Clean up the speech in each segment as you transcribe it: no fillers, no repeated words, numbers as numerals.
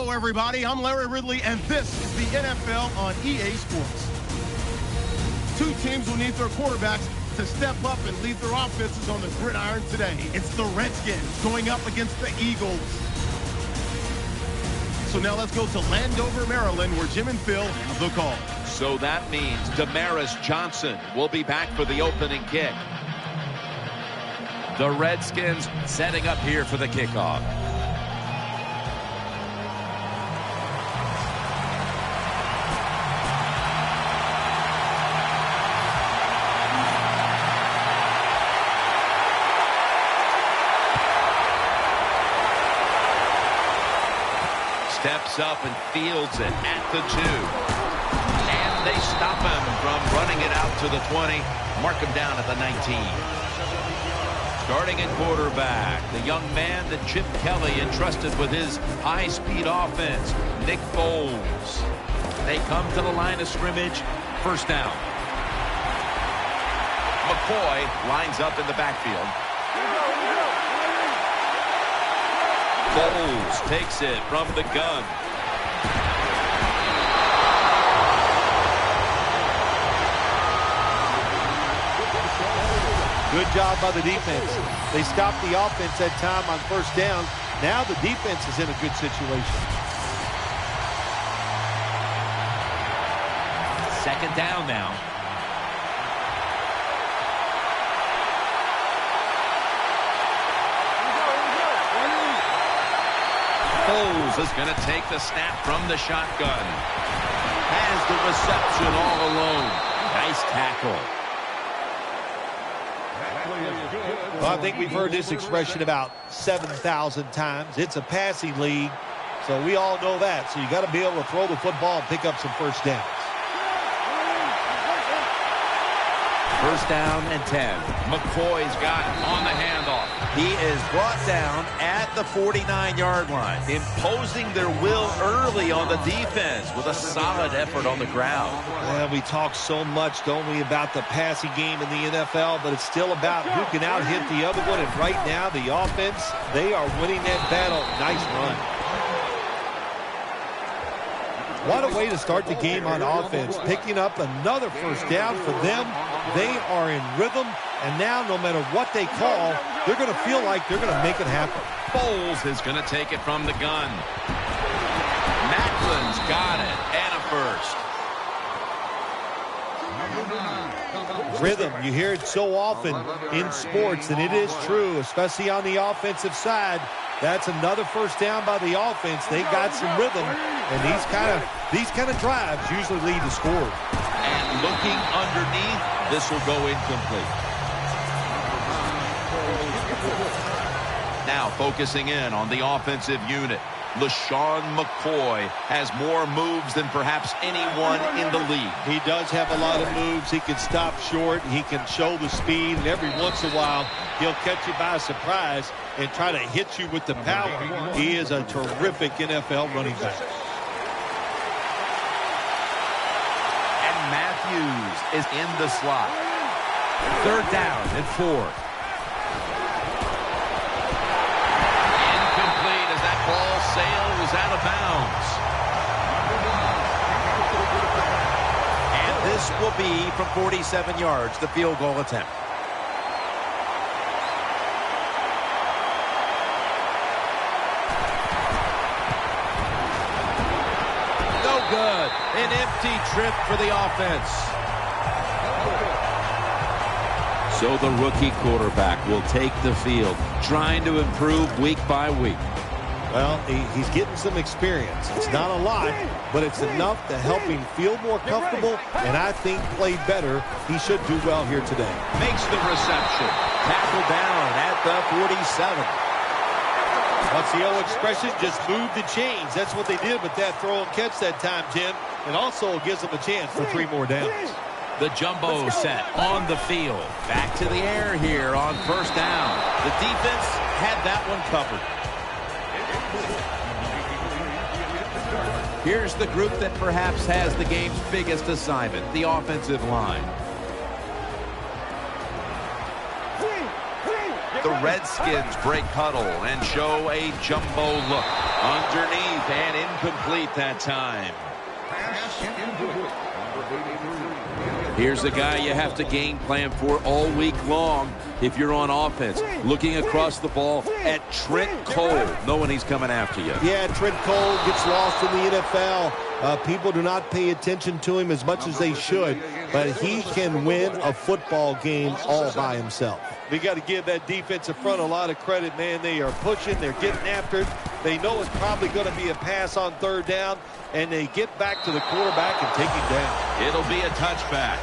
Hello, everybody. I'm Larry Ridley, and this is the NFL on EA Sports. Two teams will need their quarterbacks to step up and lead their offenses on the gridiron today. It's the Redskins going up against the Eagles. So now let's go to Landover, Maryland, where Jim and Phil have the call. So that means Damaris Johnson will be back for the opening kick. The Redskins setting up here for the kickoff. Steps up and fields it at the 2. And they stop him from running it out to the 20. Mark him down at the 19. Starting at quarterback, the young man that Chip Kelly entrusted with his high-speed offense, Nick Foles. They come to the line of scrimmage, first down. McCoy lines up in the backfield. Foles takes it from the gun. Good job by the defense. They stopped the offense that time on first down. Now the defense is in a good situation. Second down now. Foles is going to take the snap from the shotgun. Has the reception all alone. Nice tackle. Well, I think we've heard this expression about 7,000 times. It's a passing league, so we all know that. So you got to be able to throw the football and pick up some first downs. First down and 10. McCoy's got on the handoff. He is brought down at the 49-yard line, imposing their will early on the defense with a solid effort on the ground. Well, we talk so much, don't we, about the passing game in the NFL, but it's still about who can out-hit the other one. And right now, the offense, they are winning that battle. Nice run. What a way to start the game on offense, picking up another first down for them. They are in rhythm, and now no matter what they call, they're going to feel like they're going to make it happen. Foles is going to take it from the gun. Macklin's got it, and a first. Rhythm, you hear it so often in sports, and it is true, especially on the offensive side. That's another first down by the offense. They got some rhythm, and these kind of drives usually lead to scores. And looking underneath, this will go incomplete. Now focusing in on the offensive unit. LaShawn McCoy has more moves than perhaps anyone in the league. He does have a lot of moves. He can stop short. He can show the speed. And every once in a while, he'll catch you by surprise and try to hit you with the power. He is a terrific NFL running back. And Matthews is in the slot. Third down and 4. Ball sails out of bounds. And this will be from 47 yards, the field goal attempt. No good. An empty trip for the offense. So the rookie quarterback will take the field, trying to improve week by week. Well, he's getting some experience. It's not a lot, but it's enough to help him feel more comfortable and I think play better. He should do well here today. Makes the reception. Tackle down at the 47. What's the old expression? Just move the chains. That's what they did with that throw and catch that time, Jim. It also gives them a chance for 3 more downs. The jumbo set on the field. Back to the air here on first down. The defense had that one covered. Here's the group that perhaps has the game's biggest assignment, the offensive line. The Redskins break huddle and show a jumbo look. Underneath and incomplete that time. Here's a guy you have to game plan for all week long if you're on offense. Looking across the ball at Trent Cole, knowing he's coming after you. Yeah, Trent Cole gets lost in the NFL. People do not pay attention to him as much as they should, but he can win a football game all by himself. We got to give that defensive front a lot of credit, man. They are pushing, they're getting after it. They know it's probably going to be a pass on third down, and they get back to the quarterback and take him down. It'll be a touchback.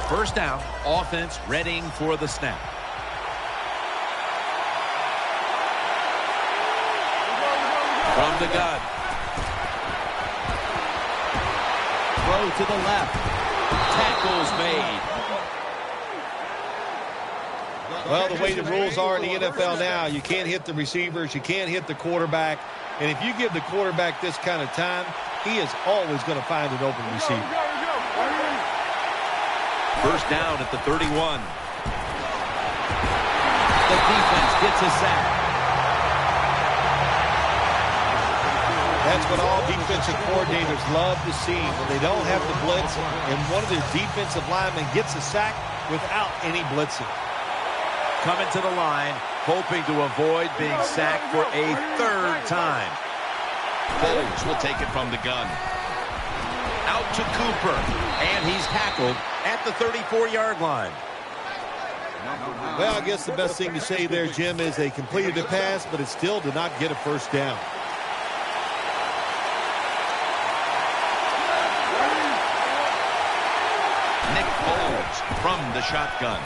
First down, offense readying for the snap. From the gun. Throw to the left. Tackles made. Well, the way the rules are in the NFL now, you can't hit the receivers, you can't hit the quarterback. And if you give the quarterback this kind of time, he is always going to find an open receiver. First down at the 31. The defense gets a sack. That's what all defensive coordinators love to see when they don't have the blitz and one of their defensive linemen gets a sack without any blitzing. Coming to the line, hoping to avoid being sacked for a third time. Foles will take it from the gun. Out to Cooper, and he's tackled at the 34-yard line. Well, I guess the best thing to say there, Jim, is they completed the pass, but it still did not get a first down. Nick Foles from the shotgun.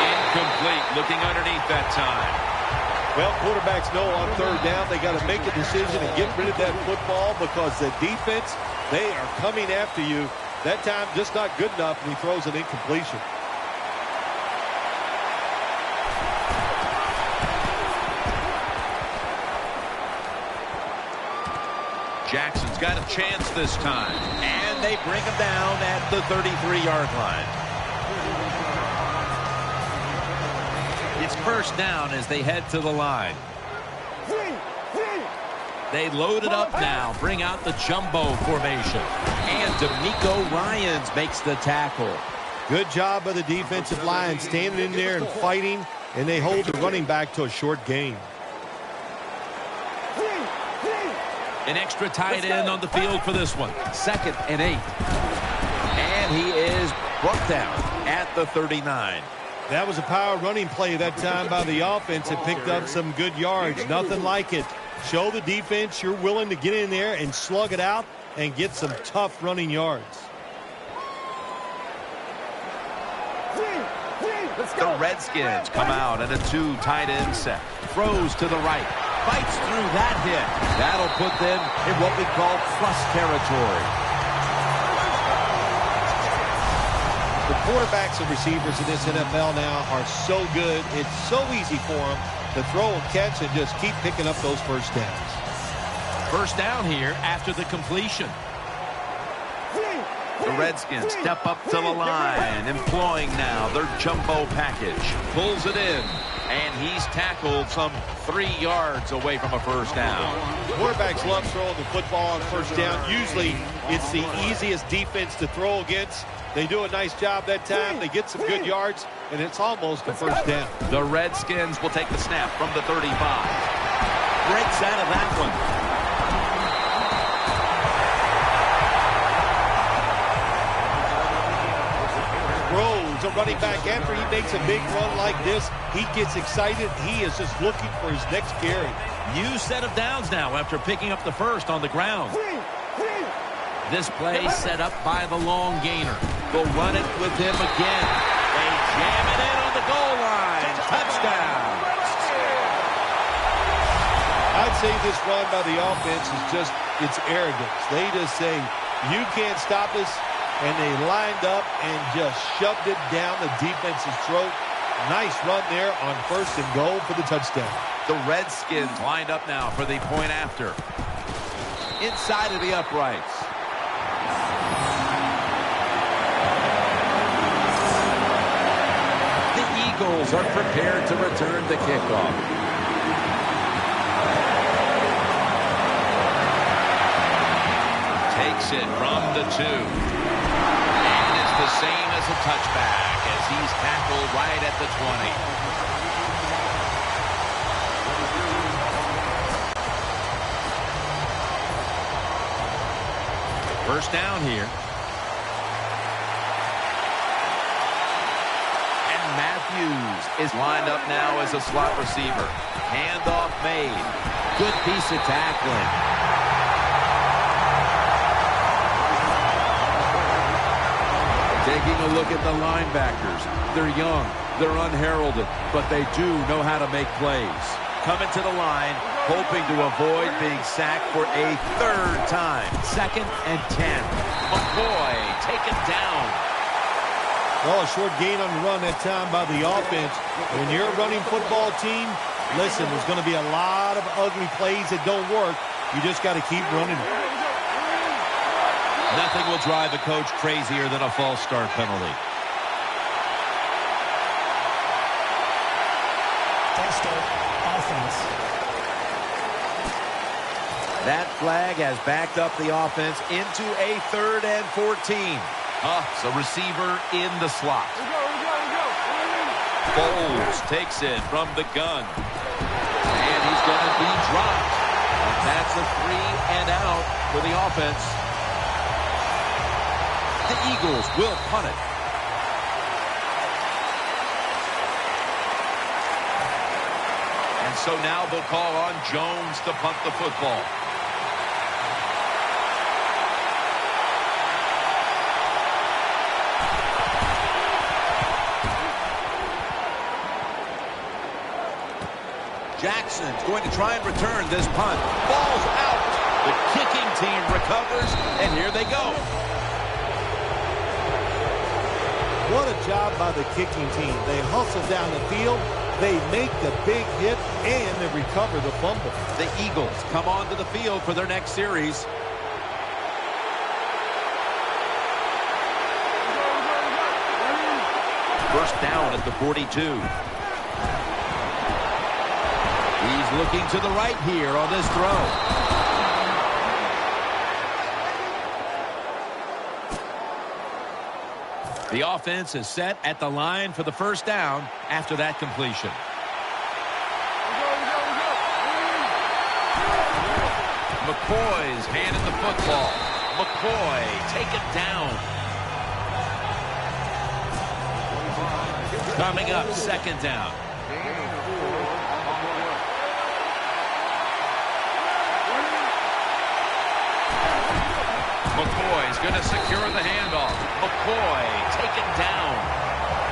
Incomplete, looking underneath that time. Well, quarterbacks know on third down they got to make a decision and get rid of that football because the defense, they are coming after you. That time just not good enough, and he throws an incompletion. Jackson's got a chance this time, and they bring him down at the 33-yard line. It's first down as they head to the line. They load it up now, bring out the jumbo formation. And D'Amico Ryans makes the tackle. Good job by the defensive line, standing in there and fighting, and they hold the running back to a short gain. An extra tight end on the field for this one. 2nd and 8. And he is brought down at the 39. That was a power running play that time by the offense. It picked up some good yards. Nothing like it. Show the defense you're willing to get in there and slug it out and get some tough running yards. The Redskins come out in a 2 tight end set. Throws to the right. Fights through that hit. That'll put them in what we call plus territory. The quarterbacks and receivers in this NFL now are so good. It's so easy for them to throw and catch and just keep picking up those first downs. First down here after the completion. The Redskins step up to the line, employing now their jumbo package. Pulls it in, and he's tackled some 3 yards away from a first down. Quarterbacks love throwing the football on first down. Usually it's the easiest defense to throw against. They do a nice job that time. They get some good yards, and it's almost a first down. The Redskins will take the snap from the 35. Breaks out of that one. A running back, after he makes a big run like this, he gets excited. He is just looking for his next carry. New set of downs now after picking up the first on the ground. This play set up by the long gainer. They'll run it with him again. They jam it in on the goal line. Touchdown. I'd say this run by the offense is just, it's arrogance. They just say, you can't stop us. And they lined up and just shoved it down the defense's throat. Nice run there on 1st and goal for the touchdown. The Redskins lined up now for the point after. Inside of the uprights. The Eagles are prepared to return the kickoff. Takes it from the 2. And it's the same as a touchback as he's tackled right at the 20. First down here. And Matthews is lined up now as a slot receiver. Handoff made. Good piece of tackling. Taking a look at the linebackers. They're young, they're unheralded, but they do know how to make plays. Coming to the line, hoping to avoid being sacked for a 3rd time. 2nd and 10. McCoy taken down. Well, a short gain on the run that time by the offense. When you're a running football team, listen, there's going to be a lot of ugly plays that don't work. You just got to keep running it. Nothing will drive a coach crazier than a false start penalty. False start, offense. That flag has backed up the offense into a 3rd and 14. So receiver in the slot. Bowles takes it from the gun. And he's going to be dropped. And that's a 3 and out for the offense. The Eagles will punt it. And so now they'll call on Jones to punt the football. Jackson's going to try and return this punt. Ball's out. The kicking team recovers, and here they go. What a job by the kicking team. They hustle down the field, they make the big hit, and they recover the fumble. The Eagles come onto the field for their next series. First down at the 42. He's looking to the right here on this throw. The offense is set at the line for the first down after that completion. McCoy's handed the football. McCoy taken down. Coming up, 2nd down. McCoy's going to secure the handoff. McCoy taken down.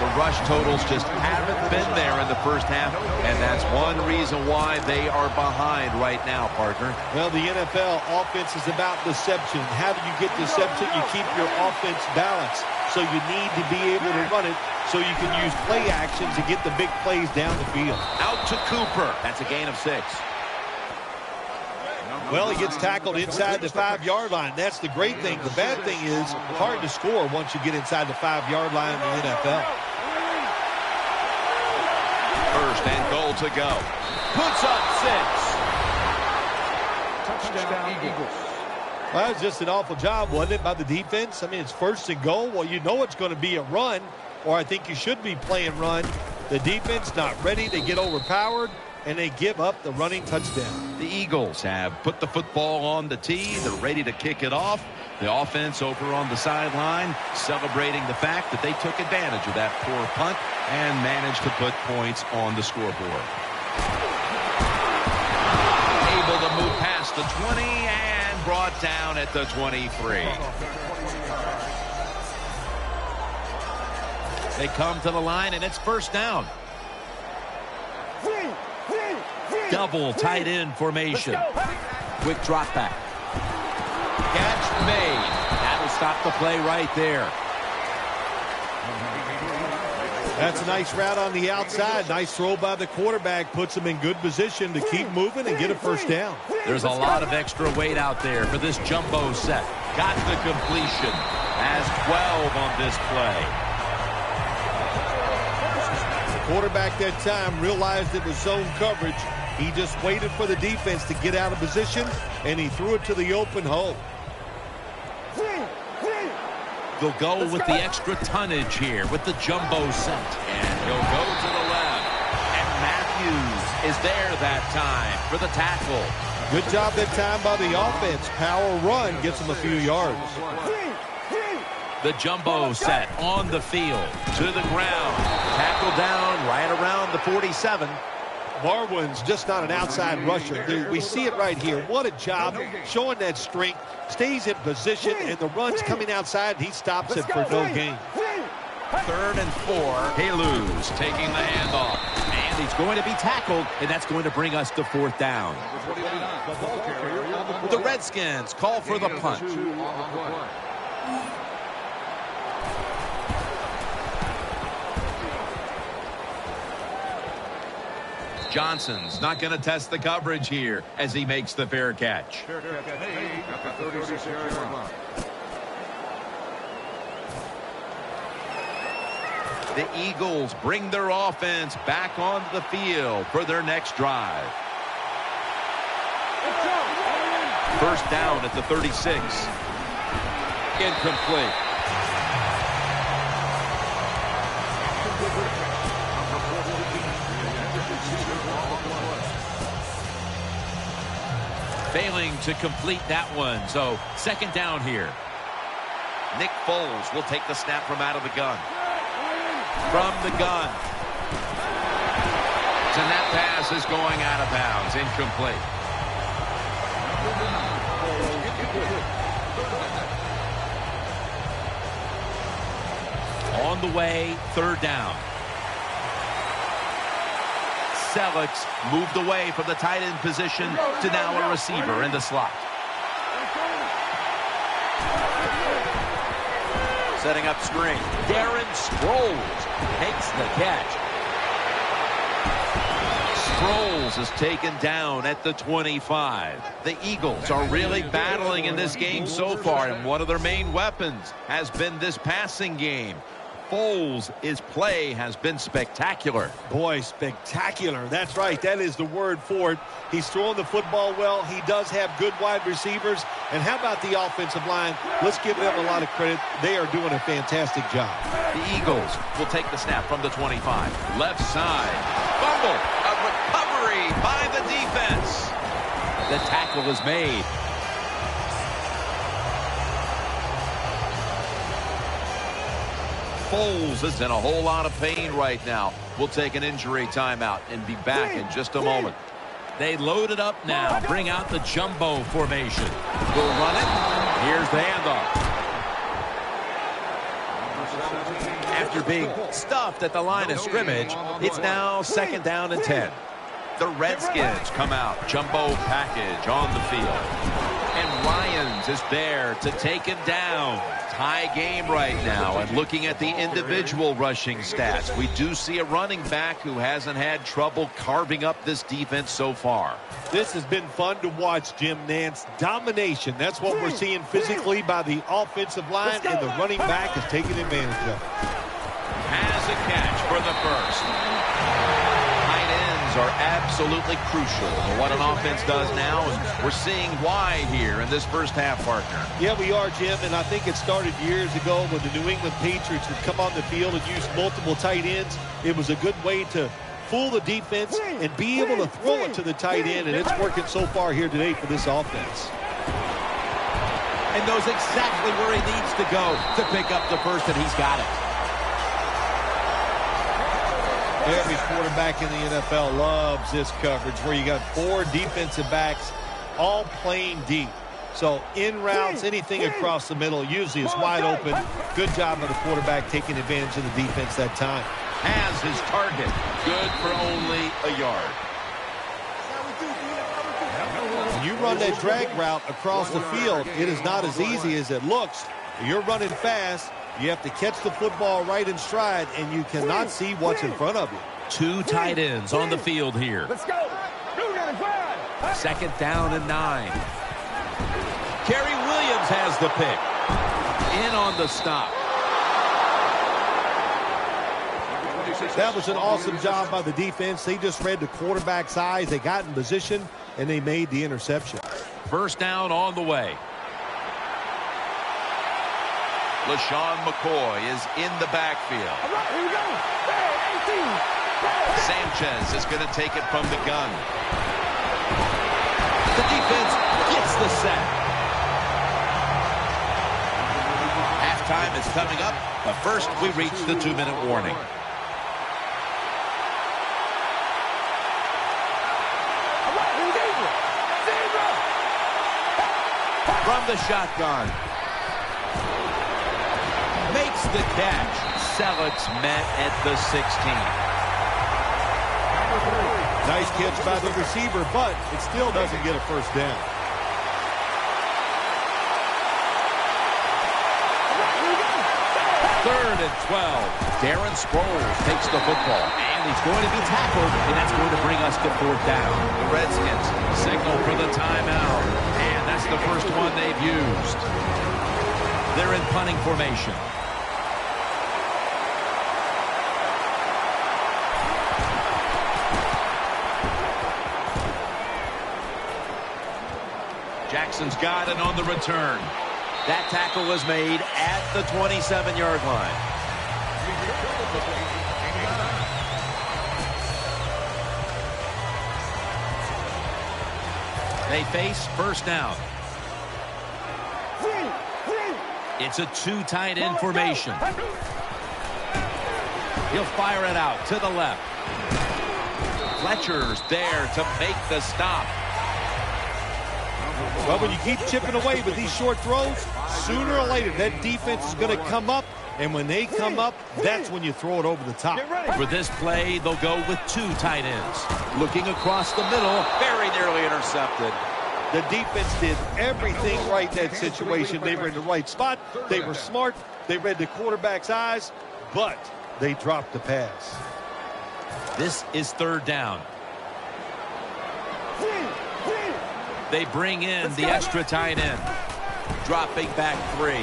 The rush totals just haven't been there in the first half, and that's one reason why they are behind right now, partner. Well, the NFL offense is about deception. How do you get deception? You keep your offense balanced. So you need to be able to run it so you can use play action to get the big plays down the field. Out to Cooper. That's a gain of 6. Well, he gets tackled inside the 5-yard line. That's the great thing. The bad thing is hard to score once you get inside the 5-yard line in the NFL. First and goal to go. Puts up 6. Touchdown, Eagles. Well, that was just an awful job, wasn't it, by the defense? I mean, it's 1st and goal. Well, you know it's going to be a run, or I think you should be playing run. The defense not ready. They get overpowered, and they give up the running touchdown. The Eagles have put the football on the tee. They're ready to kick it off. The offense over on the sideline celebrating the fact that they took advantage of that poor punt and managed to put points on the scoreboard. Able to move past the 20 and brought down at the 23. They come to the line, and it's first down. Double tight end formation. Quick drop back. Catch made. That'll stop the play right there. That's a nice route on the outside. Nice throw by the quarterback. Puts him in good position to keep moving and get a first down. There's a lot of extra weight out there for this jumbo set. Got the completion. Has 12 on this play. The quarterback that time realized it was zone coverage. He just waited for the defense to get out of position, and he threw it to the open hole. They'll go with the extra tonnage here with the jumbo set. And he'll go to the left. And Matthews is there that time for the tackle. Good job that time by the offense. Power run gets them a few yards. The jumbo set on the field to the ground. Tackle down right around the 47. Marwin's just not an outside rusher. We see it right here. What a job showing that strength. Stays in position, and the run's coming outside. He stops it for no gain. 3rd and 4. Haluz taking the handoff. And he's going to be tackled, and that's going to bring us to 4th down. The Redskins call for the punt. Johnson's not going to test the coverage here as he makes the fair catch. The Eagles bring their offense back onto the field for their next drive. First down at the 36. Incomplete. Failing to complete that one, so 2nd down here. Nick Foles will take the snap from out of the gun. From the gun. And that pass is going out of bounds, incomplete. On the way, 3rd down. Selleck's moved away from the tight end position to now a receiver in the slot. Setting up screen. Darren Sproles takes the catch. Sproles is taken down at the 25. The Eagles are really battling in this game so far, and one of their main weapons has been this passing game. Foles' play has been spectacular. Boy, spectacular. That's right. That is the word for it. He's throwing the football well. He does have good wide receivers. And how about the offensive line? Let's give them a lot of credit. They are doing a fantastic job. The Eagles will take the snap from the 25. Left side. Fumble. A recovery by the defense. The tackle is made. Foles is in a whole lot of pain right now. We'll take an injury timeout and be back in just a moment. They load it up now. Bring out the jumbo formation. We'll run it. Here's the handoff. After being stuffed at the line of scrimmage, it's now 2nd down and 10. The Redskins come out. Jumbo package on the field. And Ryans is there to take him down. Tie game right now, and looking at the individual rushing stats, we do see a running back who hasn't had trouble carving up this defense so far. This has been fun to watch, Jim Nance. Domination. That's what we're seeing physically by the offensive line, and the running back is taking advantage of it. Has a catch for the first. Tight ends are absolutely crucial to what an offense does now, and we're seeing why here in this first half, partner. Yeah, we are, Jim, and I think it started years ago when the New England Patriots would come on the field and use multiple tight ends. It was a good way to fool the defense and be able to throw it to the tight end, and it's working so far here today for this offense. And knows exactly where he needs to go to pick up the first, and he's got it. Every quarterback in the NFL loves this coverage where you got 4 defensive backs all playing deep. So in routes, anything across the middle usually is wide open. Good job by the quarterback taking advantage of the defense that time. Has his target. Good for only a yard. When you run that drag route across the field, it is not as easy as it looks. You're running fast. You have to catch the football right in stride, and you cannot see what's in front of you. Two tight ends on the field here. Let's go. Second down and 9. Kerry Williams has the pick. In on the stop. That was an awesome job by the defense. They just read the quarterback's eyes. They got in position, and they made the interception. First down on the way. LaShawn McCoy is in the backfield. All right, here we go. Hey, 18. Sanchez is going to take it from the gun. The defense gets the sack. Halftime is coming up, but first we reach the 2-minute warning. All right, here we go. From the shotgun. Makes the catch. Selig's met at the 16. Nice catch by the receiver, but it still doesn't get a first down. Third and 12. Darren Sproles takes the football, and he's going to be tackled, and that's going to bring us to fourth down. The Redskins signal for the timeout, and that's the first one they've used. They're in punting formation. Jackson's got it on the return. That tackle was made at the 27-yard line. They face first down. It's a two tight end formation. He'll fire it out to the left. Fletcher's there to make the stop. Well, when you keep chipping away with these short throws, sooner or later that defense is going to come up, and when they come up, that's when you throw it over the top. For this play, they'll go with two tight ends. Looking across the middle, very nearly intercepted. The defense did everything right in that situation. They were in the right spot. They were smart. They read the quarterback's eyes, but they dropped the pass. This is third down. They bring in the extra tight end. Dropping back 3.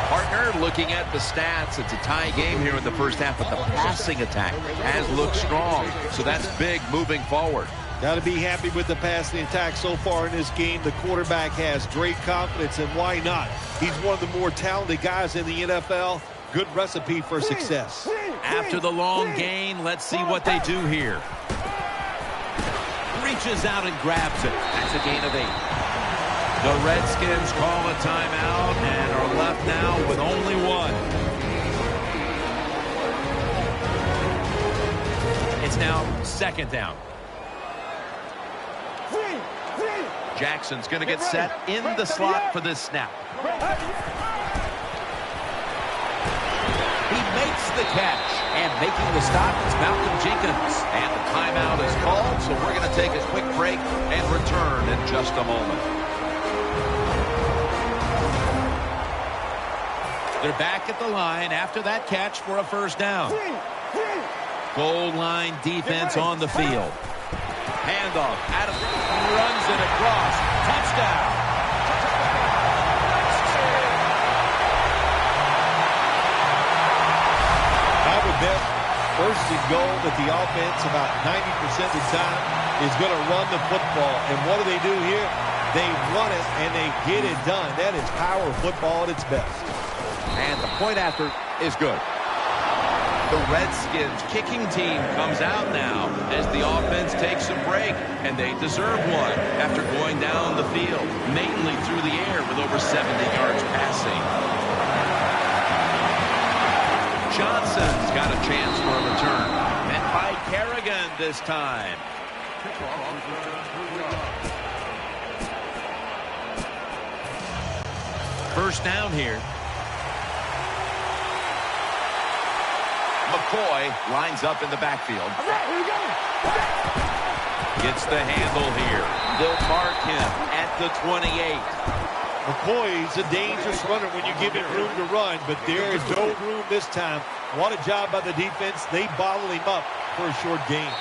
Partner, looking at the stats, it's a tie game here in the first half, but the passing attack has looked strong. So that's big moving forward. Got to be happy with the passing attack so far in this game. The quarterback has great confidence, and why not? He's one of the more talented guys in the NFL. Good recipe for success. After the long gain, let's see what they do here. Reaches out and grabs it. That's a gain of 8. The Redskins call a timeout and are left now with only 1. It's now second down. Jackson's going to get set in the slot for this snap. He makes the catch, and making the stop is Malcolm Jenkins. And the timeout is called, so we're going to take a quick break and return in just a moment. They're back at the line after that catch for a first down. Goal line defense on the field. Handoff. Adam runs it across. Touchdown. I would bet first and goal that the offense about 90% of the time is going to run the football. And what do they do here? They run it and they get it done. That is power football at its best. And the point after is good. The Redskins kicking team comes out now as the offense takes a break, and they deserve one after going down the field, mainly through the air with over 70 yards passing. Johnson's got a chance for a return. Met by Kerrigan this time. First down here. McCoy lines up in the backfield. Gets the handle here. They'll mark him at the 28. McCoy's a dangerous runner when you give him room to run, but there is no room this time. What a job by the defense. They bottle him up for a short gain.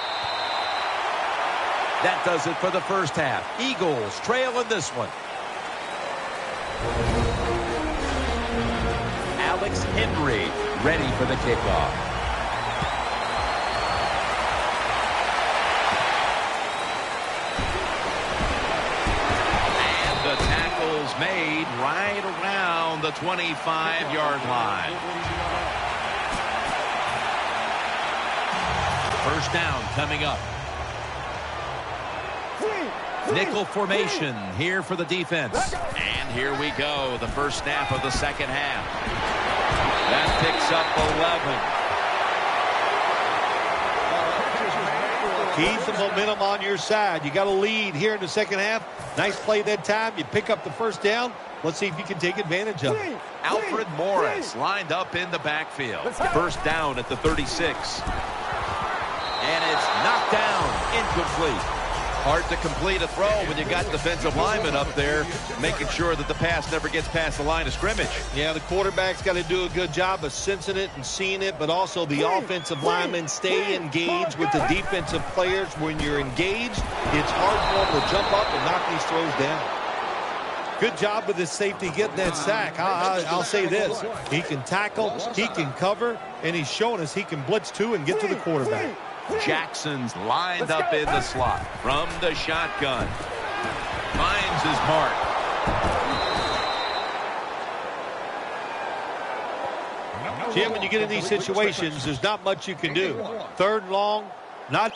That does it for the first half. Eagles trail in this one. Alex Henry ready for the kickoff. And the tackle's made right around the 25-yard line. First down coming up. Nickel formation here for the defense. And here we go, the first snap of the second half. That picks up 11. Keep the momentum on your side. You got a lead here in the second half. Nice play that time. You pick up the first down. Let's see if you can take advantage of it. Alfred Morris lined up in the backfield. First down at the 36. And it's knocked down, incomplete. Hard to complete a throw when you got defensive linemen up there making sure that the pass never gets past the line of scrimmage. Yeah, the quarterback's got to do a good job of sensing it and seeing it, but also the offensive linemen stay engaged with the defensive players. When you're engaged, it's hard for them to jump up and knock these throws down. Good job with his safety getting that sack. I'll say this. He can tackle, he can cover, and he's showing us he can blitz too and get to the quarterback. Jackson's lined up in the slot from the shotgun. Finds his mark. Jim, when you get in these situations, there's not much you can do. Third and long, not...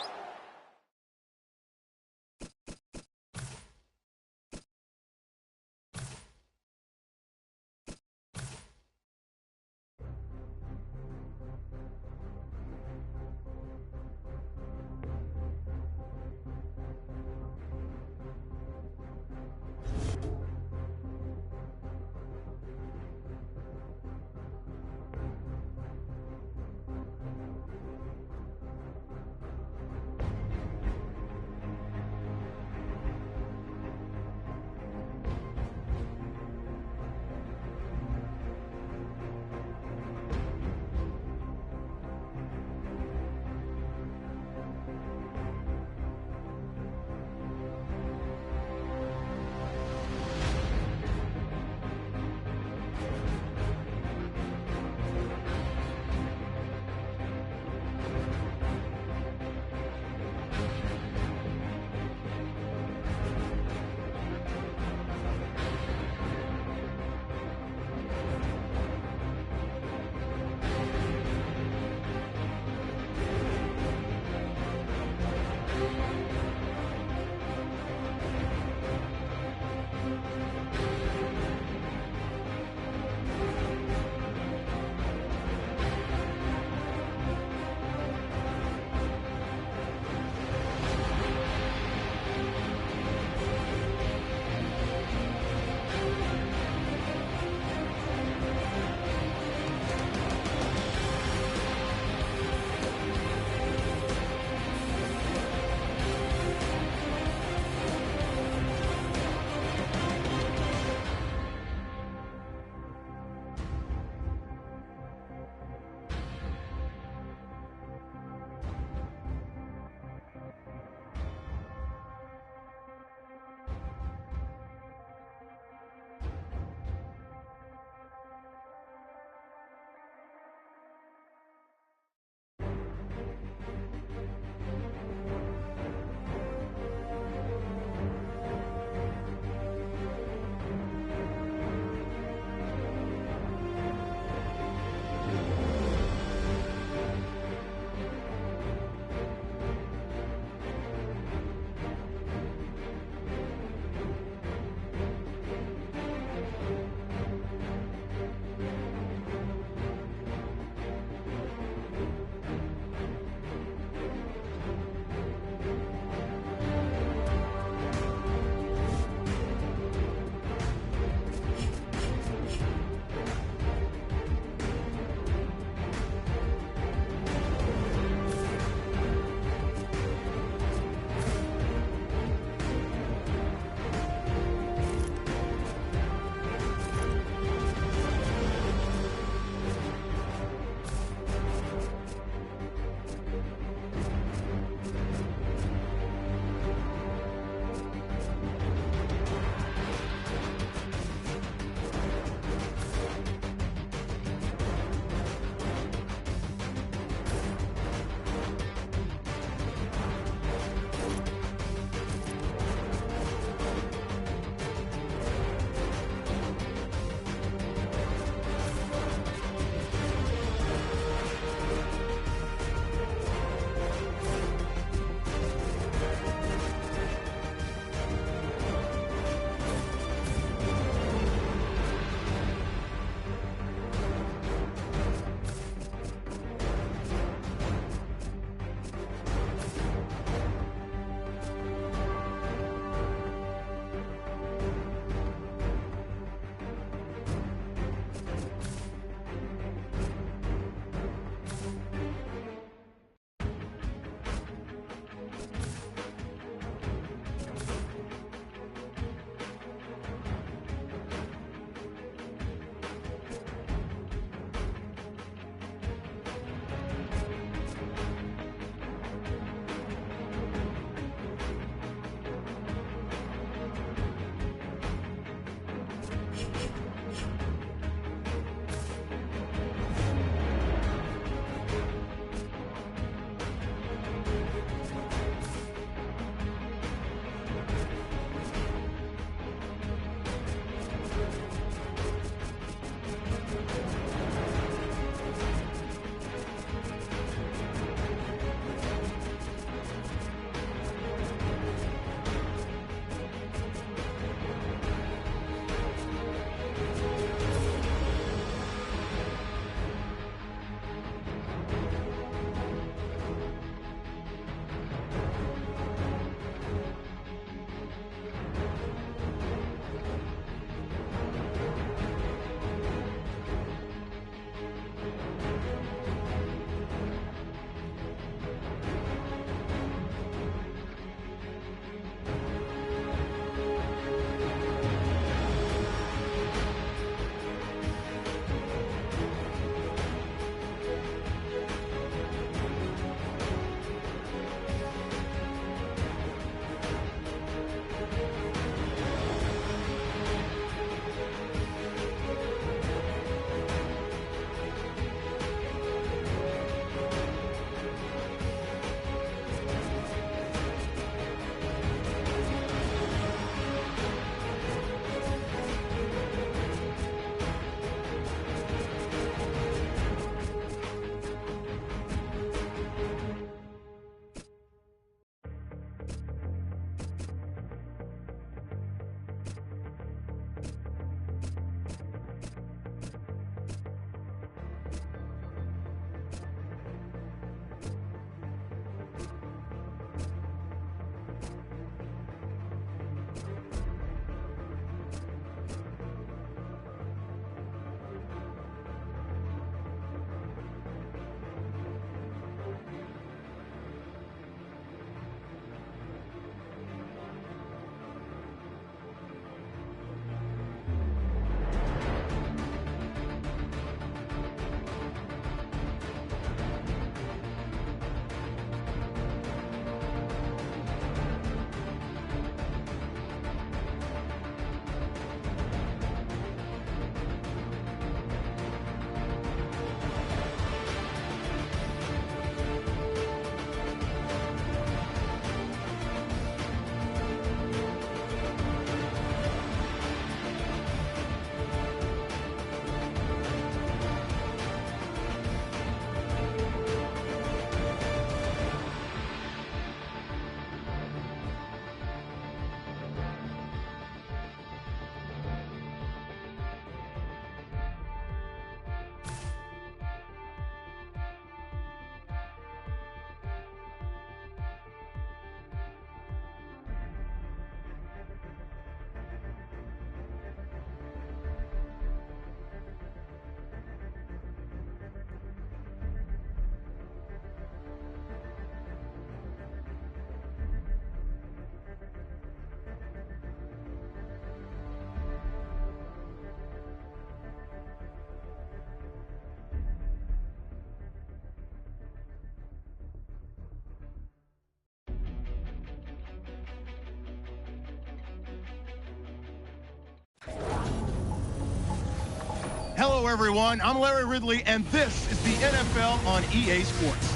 Hello, everyone. I'm Larry Ridley, and this is the NFL on EA Sports.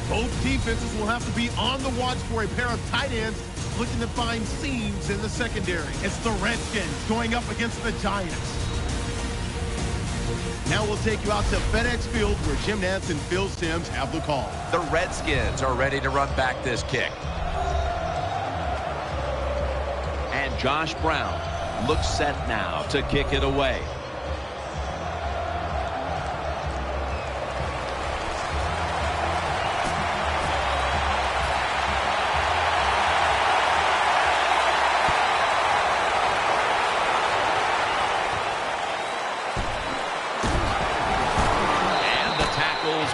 Both defenses will have to be on the watch for a pair of tight ends looking to find seams in the secondary. It's the Redskins going up against the Giants. Now we'll take you out to FedEx Field where Jim Nantz and Phil Simms have the call. The Redskins are ready to run back this kick. And Josh Brown looks set now to kick it away.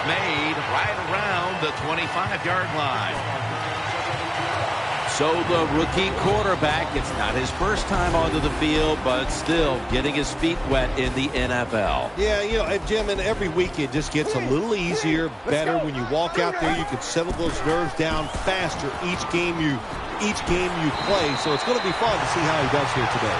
Made right around the 25-yard line. So the rookie quarterback, it's not his first time onto the field, but still getting his feet wet in the NFL. Yeah, you know, Jim, and every week it just gets a little easier, better. When you walk out there, you can settle those nerves down faster each game you play. So it's going to be fun to see how he does here today.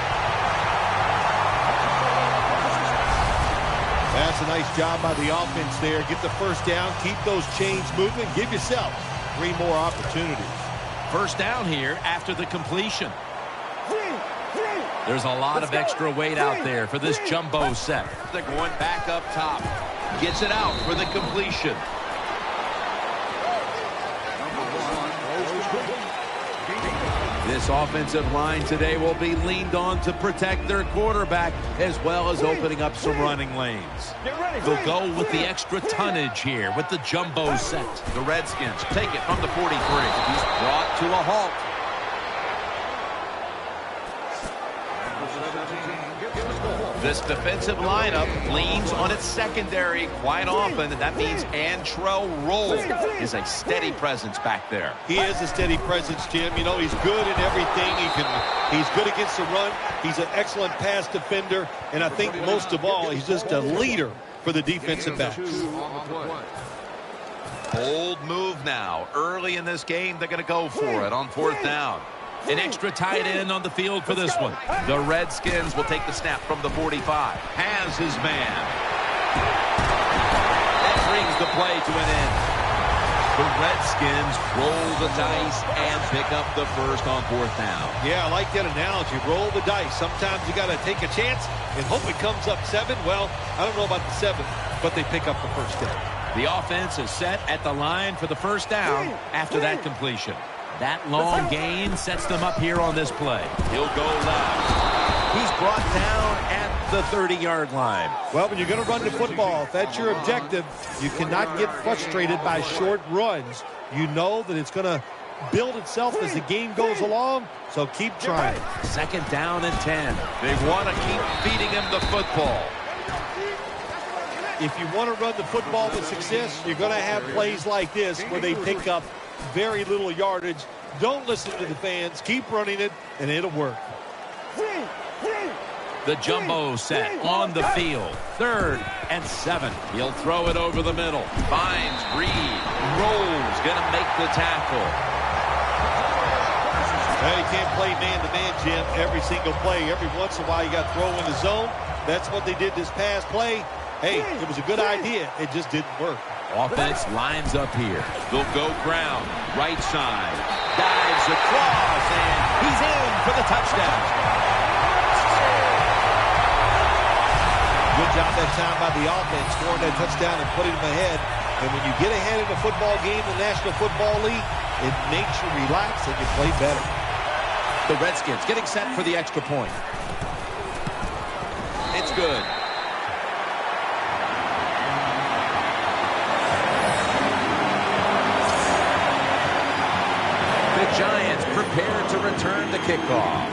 That's a nice job by the offense there. Get the first down, keep those chains moving, give yourself 3 more opportunities. First down here after the completion. There's a lot of extra weight out there for this jumbo set. They're going back up top. Gets it out for the completion. This offensive line today will be leaned on to protect their quarterback as well as opening up some running lanes. They'll go with the extra tonnage here with the jumbo set. The Redskins take it from the 43. He's brought to a halt. This defensive lineup leans on its secondary quite often, and that means Antrell Roll is a steady presence back there. He is a steady presence, Jim. You know, he's good in everything. He's good against the run. He's an excellent pass defender, and I think most of all, he's just a leader for the defensive backs. Bold move now. Early in this game, they're going to go for it on 4th down. An extra tight end on the field for this one. The Redskins will take the snap from the 45. Has his man. That brings the play to an end. The Redskins roll the dice and pick up the first on 4th down. Yeah, I like that analogy. Roll the dice. Sometimes you got to take a chance and hope it comes up 7. Well, I don't know about the 7, but they pick up the first down. The offense is set at the line for the first down after that completion. That long gain sets them up here on this play. He'll go left. He's brought down at the 30-yard line. Well, when you're going to run the football, if that's your objective, you cannot get frustrated by short runs. You know that it's going to build itself as the game goes along, so keep trying. 2nd down and 10. They want to keep feeding him the football. If you want to run the football with success, you're going to have plays like this where they pick up very little yardage. Don't listen to the fans. Keep running it, and it'll work. The jumbo set on the field. 3rd and 7. He'll throw it over the middle. Finds Reed. Rolls. Going to make the tackle. Well, you can't play man-to-man, Jim, every single play. Every once in a while, you got to throw in the zone. That's what they did this past play. Hey, it was a good idea. It just didn't work. Offense lines up here. They'll go ground. Right side. Dives across, and he's in for the touchdown. Good job that time by the offense, scoring that touchdown and putting them ahead. And when you get ahead in a football game, the National Football League, it makes you relax and you play better. The Redskins getting set for the extra point. It's good. The Giants prepare to return the kickoff.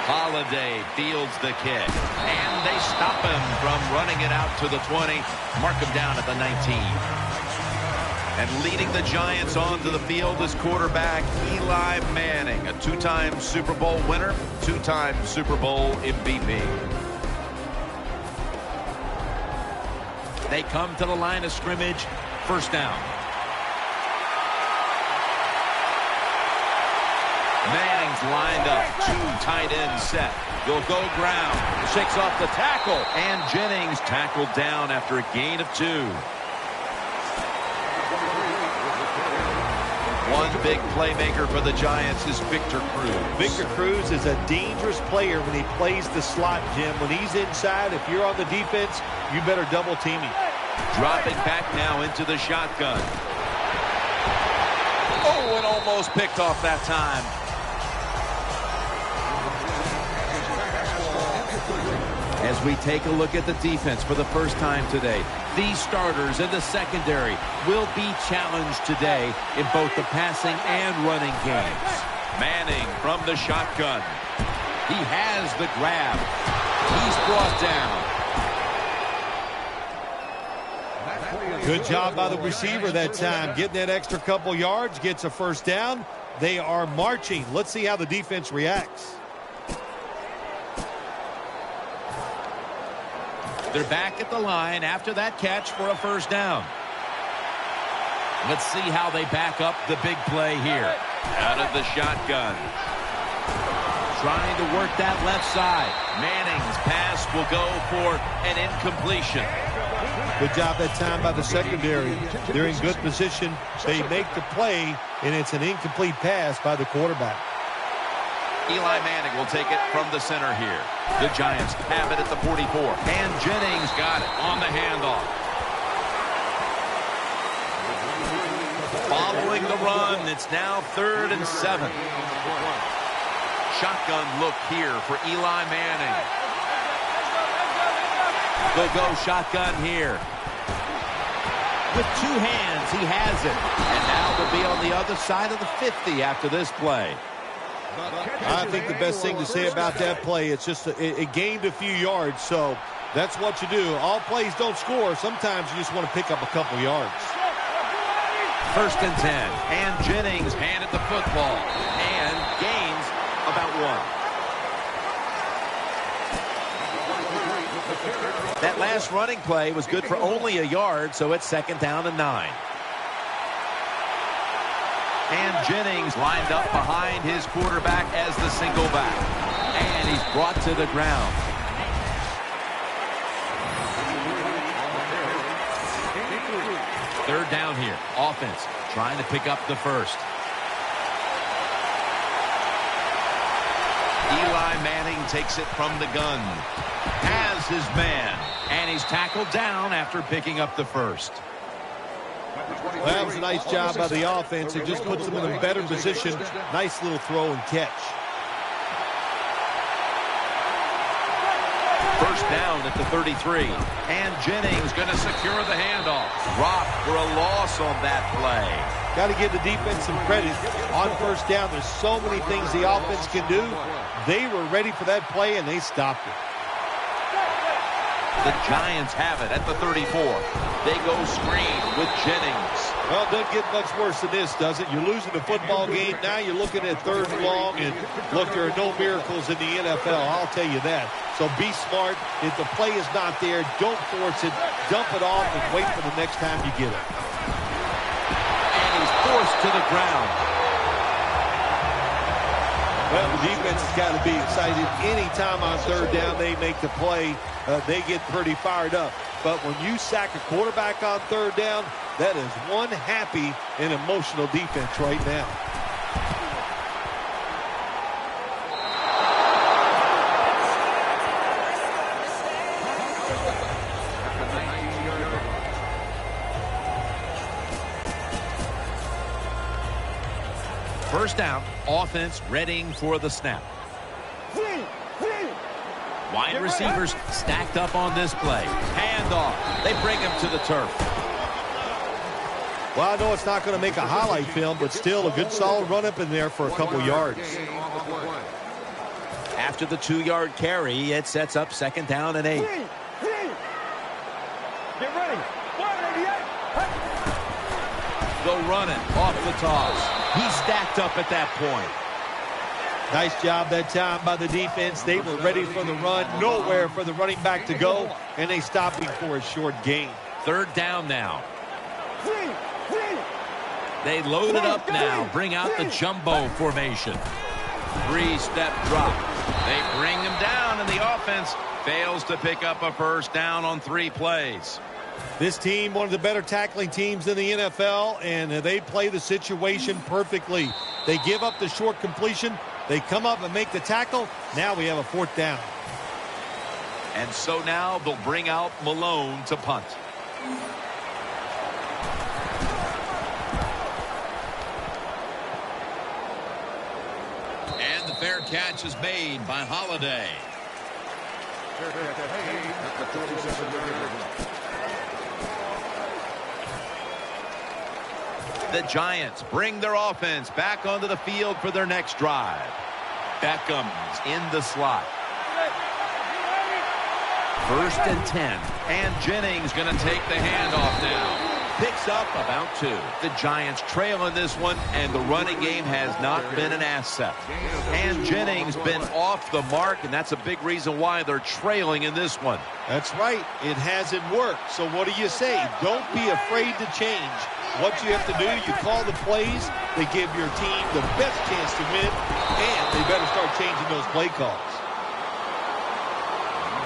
Holiday fields the kick, and they stop him from running it out to the 20, mark him down at the 19. And leading the Giants onto the field is quarterback Eli Manning, a 2-time Super Bowl winner, 2-time Super Bowl MVP. They come to the line of scrimmage. 1st down. Giants lined up. 2 tight ends set. They'll go ground. Shakes off the tackle. And Jennings tackled down after a gain of 2. One big playmaker for the Giants is Victor Cruz. Victor Cruz is a dangerous player when he plays the slot, Jim. When he's inside, if you're on the defense, you better double team him. Dropping back now into the shotgun. Oh, and almost picked off that time. As we take a look at the defense for the first time today, these starters in the secondary will be challenged today in both the passing and running games. Manning from the shotgun. He has the grab. He's brought down. Good job by the receiver that time. Getting that extra couple yards, gets a first down. They are marching. Let's see how the defense reacts. They're back at the line after that catch for a first down. Let's see how they back up the big play here. Out of the shotgun. Trying to work that left side. Manning's pass will go for an incompletion. Good job that time by the secondary. They're in good position. They make the play, and it's an incomplete pass by the quarterback. Eli Manning will take it from the center here. The Giants have it at the 44. And Jennings got it on the handoff. Following the run, it's now 3rd and 7. Shotgun look here for Eli Manning. They'll go shotgun here. With 2 hands, he has it. And now they'll be on the other side of the 50 after this play. I think the best thing to say about that play, it's just it gained a few yards, so that's what you do. All plays don't score. Sometimes you just want to pick up a couple yards. 1st and 10, and Jennings handed the football and gains about 1. That last running play was good for only a yard, so it's 2nd down and 9. And Jennings lined up behind his quarterback as the single back. And he's brought to the ground. Third down here. Offense trying to pick up the first. Eli Manning takes it from the gun. Has his man. And he's tackled down after picking up the first. Well, that was a nice job by the offense. It just puts them in a better position. Nice little throw and catch. First down at the 33. And Jennings going to secure the handoff. Dropped for a loss on that play. Got to give the defense some credit. On first down, there's so many things the offense can do. They were ready for that play, and they stopped it. The Giants have it at the 34. They go screen with Jennings. Well, it doesn't get much worse than this, does it? You're losing the football game. Now you're looking at 3rd and long, and look, there are no miracles in the NFL. I'll tell you that. So be smart. If the play is not there, don't force it. Dump it off and wait for the next time you get it. And he's forced to the ground. Well, the defense has got to be excited. Anytime on 3rd down they make the play, they get pretty fired up. But when you sack a quarterback on 3rd down, that is one happy and emotional defense right now. First down, offense readying for the snap. Wide receivers stacked up on this play. Handoff. They bring him to the turf. Well, I know it's not going to make a highlight film, but still a good solid run up in there for a couple yards. After the 2-yard carry, it sets up 2nd down and 8. Get ready. 188. Go running off the toss. He stacked up at that point. Nice job that time by the defense. They were ready for the run. Nowhere for the running back to go, and they stopped him for a short gain. 3rd down now. They load it up now. Bring out the jumbo formation. Three-step drop. They bring him down, and the offense fails to pick up a first down on 3 plays. This team, one of the better tackling teams in the NFL, and they play the situation perfectly. They give up the short completion. They come up and make the tackle. Now we have a 4th down. And so now they'll bring out Malone to punt. And the fair catch is made by Holiday. The Giants bring their offense back onto the field for their next drive. Beckham's in the slot. 1st and 10. And Jennings going to take the handoff now. Picks up about 2. The Giants trail in this one, and the running game has not been an asset. And Jennings been off the mark, and that's a big reason why they're trailing in this one. That's right. It hasn't worked. So what do you say? Don't be afraid to change. What you have to do, you call the plays. They give your team the best chance to win, and they better start changing those play calls.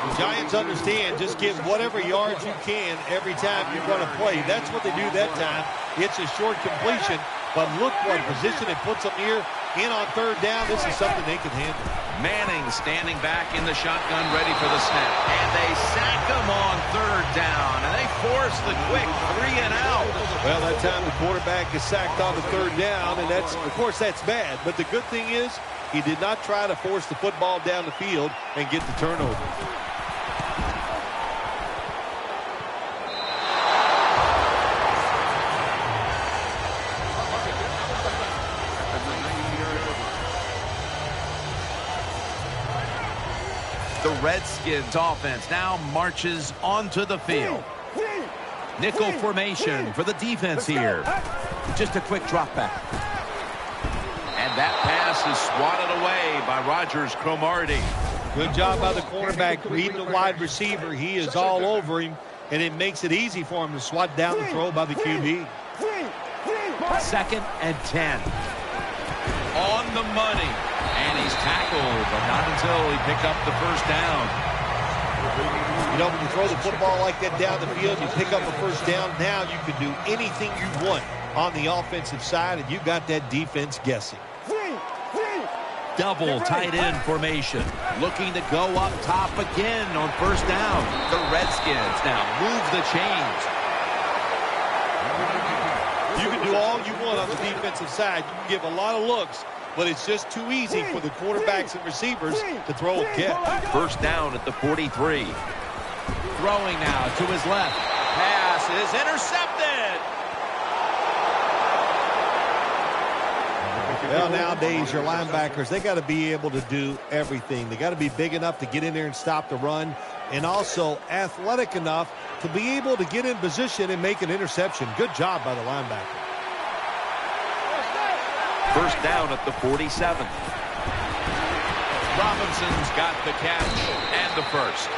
The Giants understand just give whatever yards you can every time you run a play. That's what they do that time. It's a short completion, but look what position it puts them here. In on 3rd down, this is something they can handle. Manning standing back in the shotgun, ready for the snap. And they sack him on 3rd down, and they force the quick 3 and out. Well, that time the quarterback is sacked on the 3rd down, and that's, of course, that's bad. But the good thing is he did not try to force the football down the field and get the turnover. The Redskins offense now marches onto the field. Nickel formation for the defense here. Just a quick drop back. And that pass is swatted away by Rogers Cromartie. Good job by the quarterback reading the wide receiver. He is all over him, and it makes it easy for him to swat down the throw by the QB. 2nd and 10. On the money. And he's tackled, but not until he picked up the first down. You know, when you throw the football like that down the field, you pick up a first down. Now you can do anything you want on the offensive side, and you got that defense guessing. Double tight end formation. Looking to go up top again on 1st down. The Redskins now move the chains. You can do all you want on the defensive side. You can give a lot of looks, but it's just too easy for the quarterbacks and receivers to throw and catch. 1st down at the 43. Throwing now to his left. Pass is intercepted. Well, nowadays, your linebackers, they got to be able to do everything. They got to be big enough to get in there and stop the run, and also athletic enough to be able to get in position and make an interception. Good job by the linebacker. 1st down at the 47. Robinson's got the catch and the first.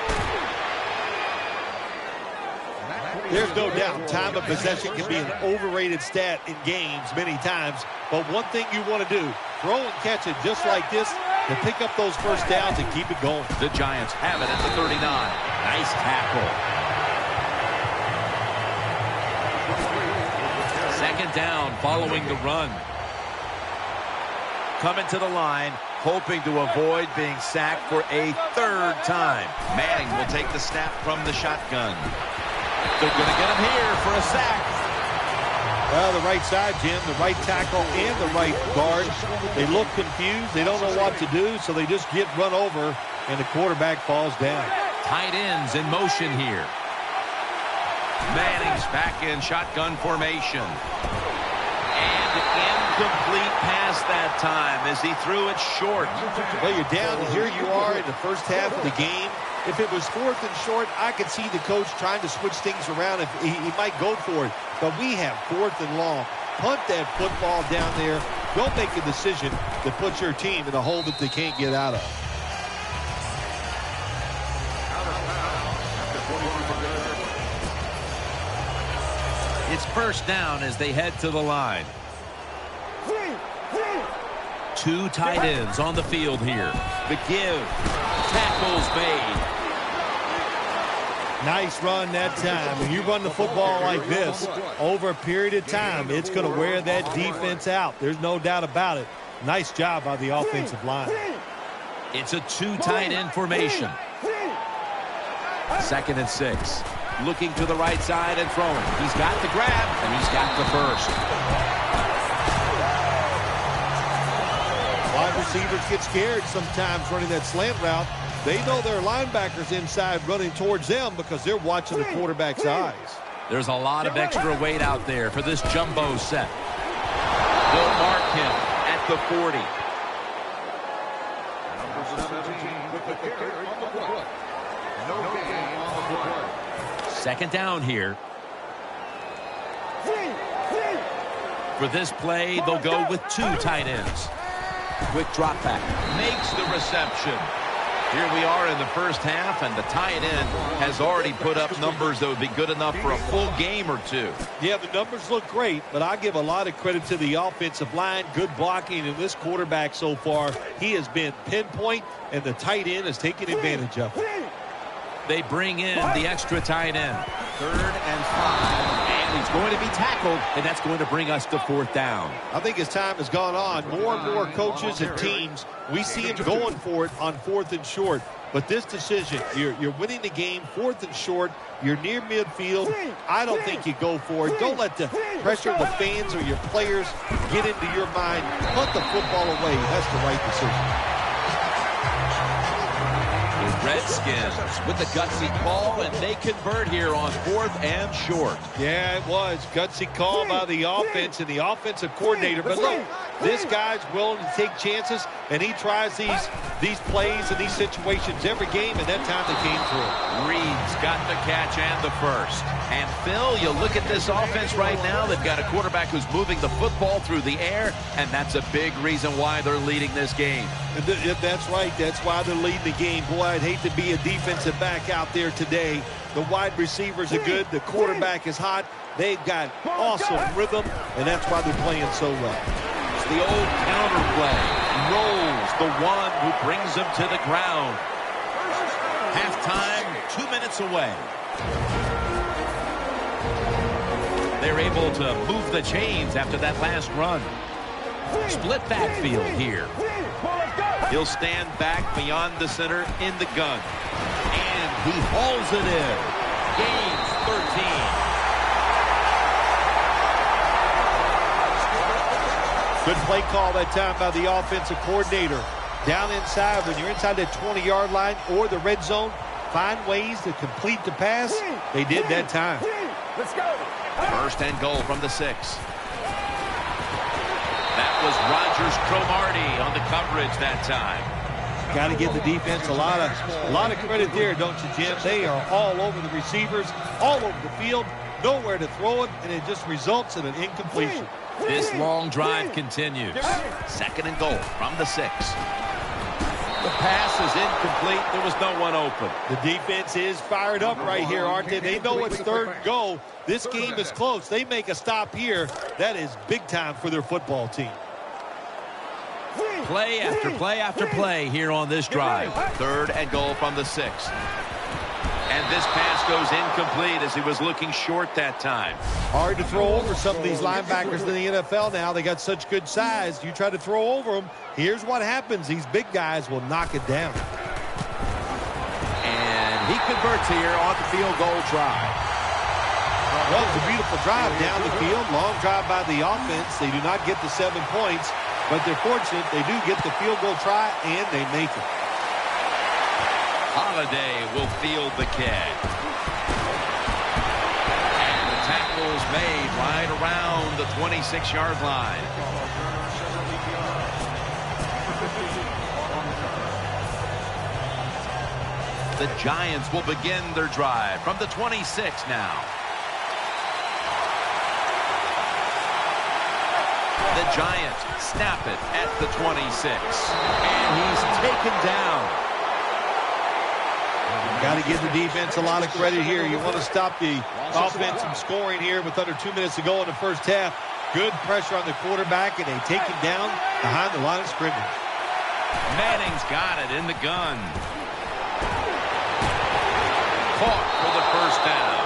There's no doubt time of possession can be an overrated stat in games many times, but one thing you want to do, throw and catch it just like this to pick up those first downs and keep it going. The Giants have it at the 39. Nice tackle. 2nd down following the run. Coming to the line, hoping to avoid being sacked for a 3rd time. Manning will take the snap from the shotgun. They're going to get him here for a sack. Well, the right side, Jim, the right tackle and the right guard, they look confused. They don't know what to do, so they just get run over, and the quarterback falls down. Tight ends in motion here. Manning's back in shotgun formation. And incomplete pass that time as he threw it short. Well, you're down. Here you are in the first half of the game. If it was 4th and short, I could see the coach trying to switch things around. If he might go for it. But we have 4th and long. Punt that football down there. Don't make a decision to put your team in a hole that they can't get out of. It's 1st down as they head to the line. Two tight ends on the field here. The give. Tackles made. Nice run that time. When you run the football like this, over a period of time, it's going to wear that defense out. There's no doubt about it. Nice job by the offensive line. It's a two tight end formation. 2nd and 6. Looking to the right side and throwing. He's got the grab, and he's got the first. Wide receivers get scared sometimes running that slant route. They know their linebackers inside running towards them because they're watching the quarterback's eyes. There's a lot of extra weight out there for this jumbo set. They'll mark him at the 40. Second down here. For this play, they'll go with two tight ends. Quick drop back. Makes the reception. Here we are in the first half, and the tight end has already put up numbers that would be good enough for a full game or two. Yeah, the numbers look great, but I give a lot of credit to the offensive line. Good blocking, and this quarterback so far, he has been pinpoint, and the tight end is taking advantage of it. They bring in the extra tight end. 3rd and 5. And he's going to be tackled, and that's going to bring us to 4th down. I think as time has gone on, more and more coaches and teams, we see him going for it on 4th and short. But this decision, you're winning the game, 4th and short, you're near midfield. I don't think you go for it. Don't let the pressure of the fans or your players get into your mind. Put the football away. That's the right decision. Redskins with the gutsy call, and they convert here on 4th and short. Yeah, it was. Gutsy call by the offense and the offensive coordinator. But look, this guy's willing to take chances, and he tries these plays and these situations every game, and that time they came through. Reed's got the catch and the first. And, Phil, you look at this offense right now, they've got a quarterback who's moving the football through the air, and that's a big reason why they're leading this game. That's right. That's why they're leading the game. Boy, I'd hate to be a defensive back out there today. The wide receivers are good. The quarterback is hot. They've got awesome rhythm, and that's why they're playing so well. It's the old counter play. Rolls the one who brings him to the ground. Halftime, 2 minutes away. They're able to move the chains after that last run. Split backfield here. He'll stand back beyond the center in the gun. And he hauls it in. Gains 13. Good play call that time by the offensive coordinator. Down inside, when you're inside that 20-yard line or the red zone, find ways to complete the pass. They did that time. Let's go. 1st and goal from the 6. That was Rogers Cromartie on the coverage that time. Got to give the defense a lot of credit there, don't you, Jim? They are all over the receivers, all over the field, nowhere to throw it, and it just results in an incompletion. This long drive continues. 2nd and goal from the 6. The pass is incomplete. There was no one open. The defense is fired up right here, aren't they? They know it's 3rd and goal. This game is close. They make a stop here. That is big time for their football team. Play after play after play here on this drive. 3rd and goal from the 6. And this pass goes incomplete as he was looking short that time. Hard to throw over some of these linebackers in the NFL now. They got such good size. You try to throw over them, here's what happens. These big guys will knock it down. And he converts here on the field goal try. Well, it's a beautiful drive down the field. Long drive by the offense. They do not get the 7 points, but they're fortunate. They do get the field goal try, and they make it. Holiday will field the kick. And the tackle's made right around the 26-yard line. The Giants will begin their drive from the 26 now. The Giants snap it at the 26. And he's taken down. Got to give the defense a lot of credit here. You want to stop the offense from scoring here with under 2 minutes to go in the first half. Good pressure on the quarterback, and they take him down behind the line of scrimmage. Manning's got it in the gun. Caught for the first down.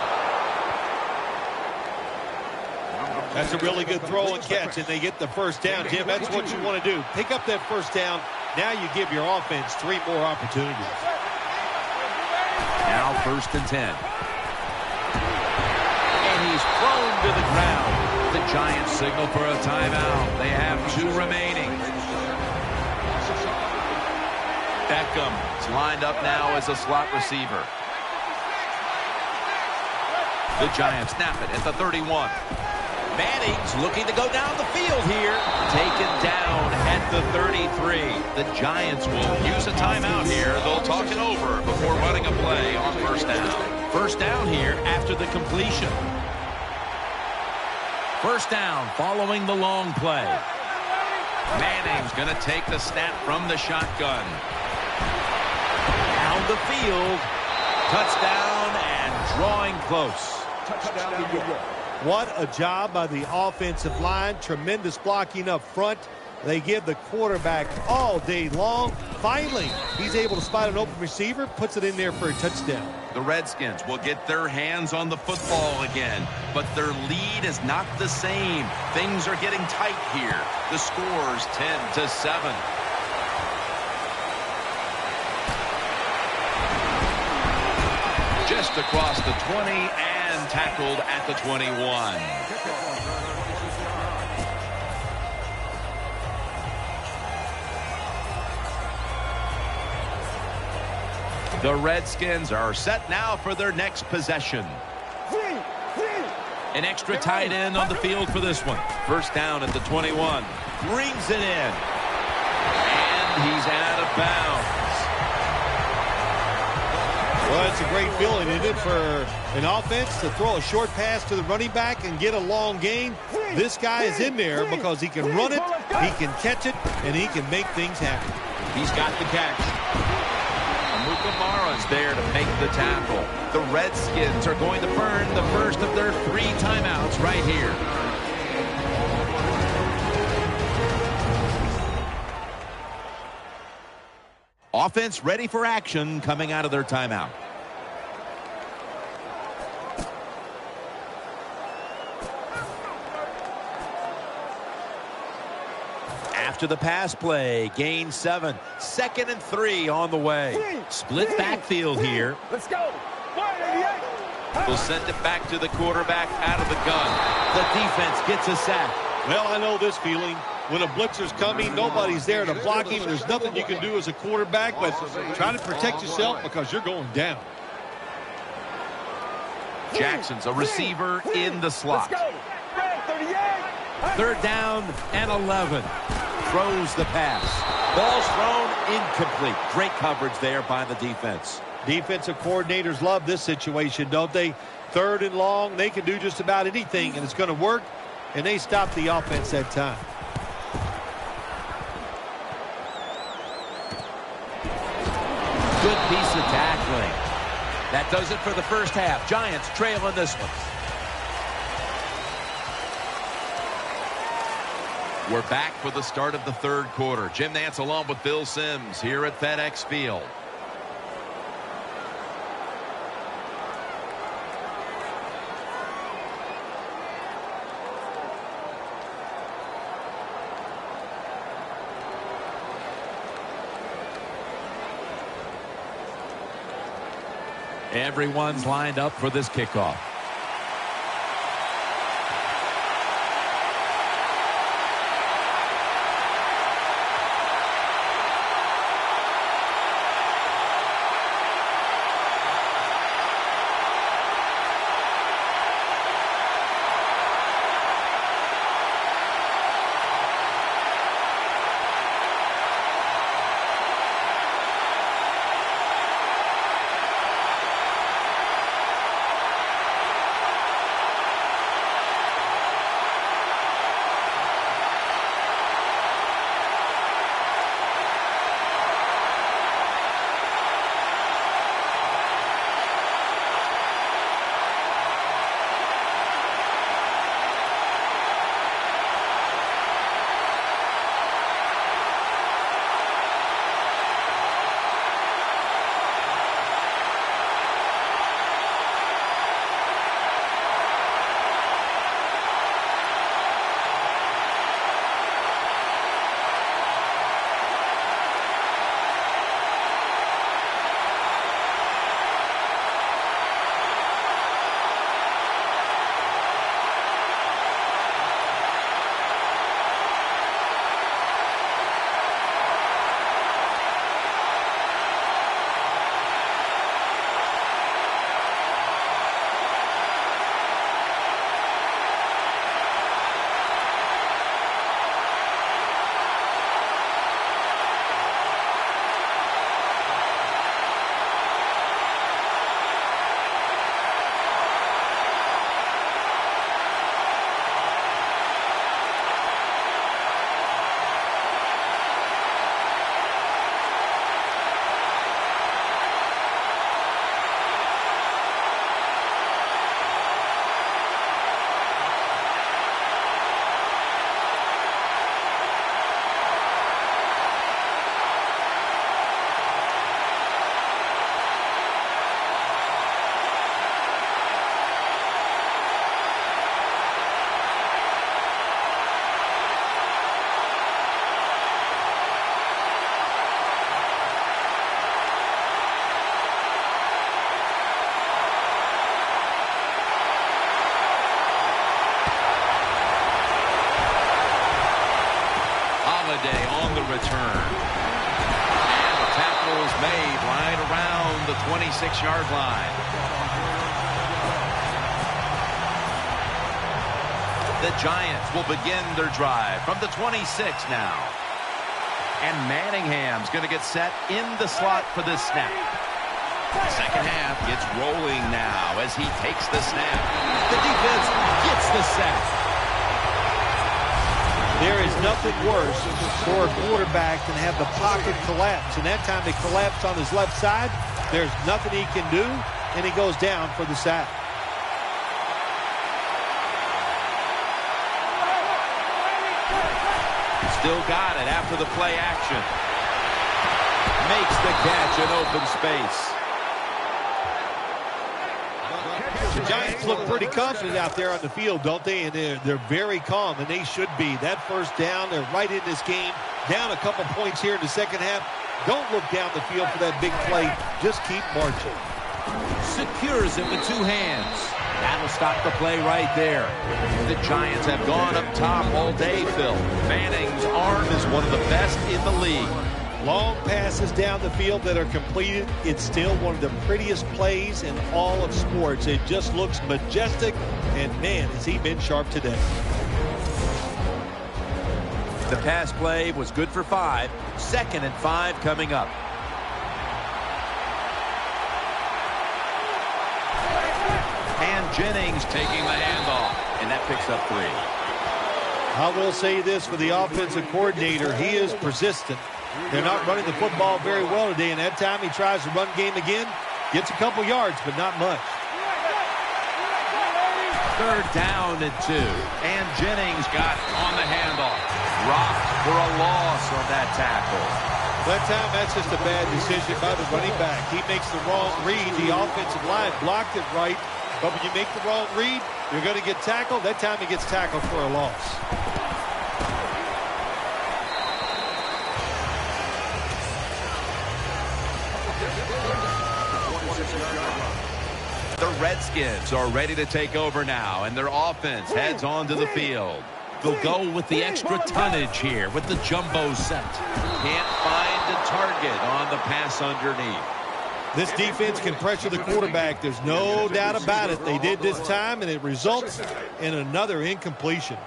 That's a really good throw and catch, and they get the first down. Jim, that's what you want to do. Pick up that first down. Now you give your offense 3 more opportunities. Now 1st and 10. And he's thrown to the ground. The Giants signal for a timeout. They have 2 remaining. Beckham is lined up now as a slot receiver. The Giants snap it at the 31. Manning's looking to go down the field here. Taken down at the 33. The Giants will use a timeout here. They'll talk it over before running a play on 1st down. 1st down here after the completion. 1st down following the long play. Manning's going to take the snap from the shotgun. Down the field. Touchdown and drawing close. Touchdown, New York. What a job by the offensive line. Tremendous blocking up front. They give the quarterback all day long. Finally, he's able to spot an open receiver, puts it in there for a touchdown. The Redskins will get their hands on the football again, but their lead is not the same. Things are getting tight here. The score's 10-7. Just across the 20 and tackled at the 21. The Redskins are set now for their next possession. An extra tight end on the field for this one. 1st down at the 21. Brings it in. And he's out of bounds. Well, it's a great feeling, isn't it, for an offense to throw a short pass to the running back and get a long gain. This guy is in there because he can run it, he can catch it, and he can make things happen. He's got the catch. Mara's there to make the tackle. The Redskins are going to burn the first of their 3 timeouts right here. Offense ready for action coming out of their timeout. After the pass play, gain 7. 2nd and 3 on the way. Split backfield here. Let's go. 188. We'll send it back to the quarterback out of the gun. The defense gets a sack. Well, I know this feeling. When a blitzer's coming, nobody's there to block him. There's nothing you can do as a quarterback, but try to protect yourself because you're going down. Jackson's a receiver in the slot. Let's go. 38. 3rd down and 11. Throws the pass. Ball's thrown incomplete. Great coverage there by the defense. Defensive coordinators love this situation, don't they? 3rd and long, they can do just about anything, and it's going to work, and they stop the offense that time. Good piece of tackling. That does it for the first half. Giants trail in this one. We're back for the start of the 3rd quarter. Jim Nantz along with Bill Sims here at FedEx Field. Everyone's lined up for this kickoff. Holiday on the return. And the tackle is made right around the 26-yard line. The Giants will begin their drive from the 26 now. And Manningham's going to get set in the slot for this snap. The second half gets rolling now as he takes the snap. The defense gets the sack. There is nothing worse for a quarterback than have the pocket collapse. And that time it collapsed on his left side. There's nothing he can do, and he goes down for the sack. Still got it after the play action. Makes the catch in open space. The Giants look pretty confident out there on the field, don't they? And they're very calm, and they should be. That first down, they're right in this game. Down a couple points here in the second half. Don't look down the field for that big play. Just keep marching. Secures it with two hands. That'll stop the play right there. The Giants have gone up top all day, Phil. Manning's arm is one of the best in the league. Long passes down the field that are completed. It's still one of the prettiest plays in all of sports. It just looks majestic, and man, has he been sharp today. The pass play was good for 5. 2nd and 5 coming up. And Jennings taking the handoff, and that picks up 3. I will say this for the offensive coordinator. He is persistent. They're not running the football very well today, and that time he tries to run game again. Gets a couple yards, but not much. 3rd down and 2. And Jennings got on the handoff. Rocked for a loss on that tackle. That time, that's just a bad decision by the running back. He makes the wrong read. The offensive line blocked it right. But when you make the wrong read, you're going to get tackled. That time he gets tackled for a loss. The Redskins are ready to take over now, and their offense heads onto the field. They'll go with the extra tonnage here with the jumbo set. Can't find a target on the pass underneath. This defense can pressure the quarterback. There's no doubt about it. They did this time, and it results in another incompletion.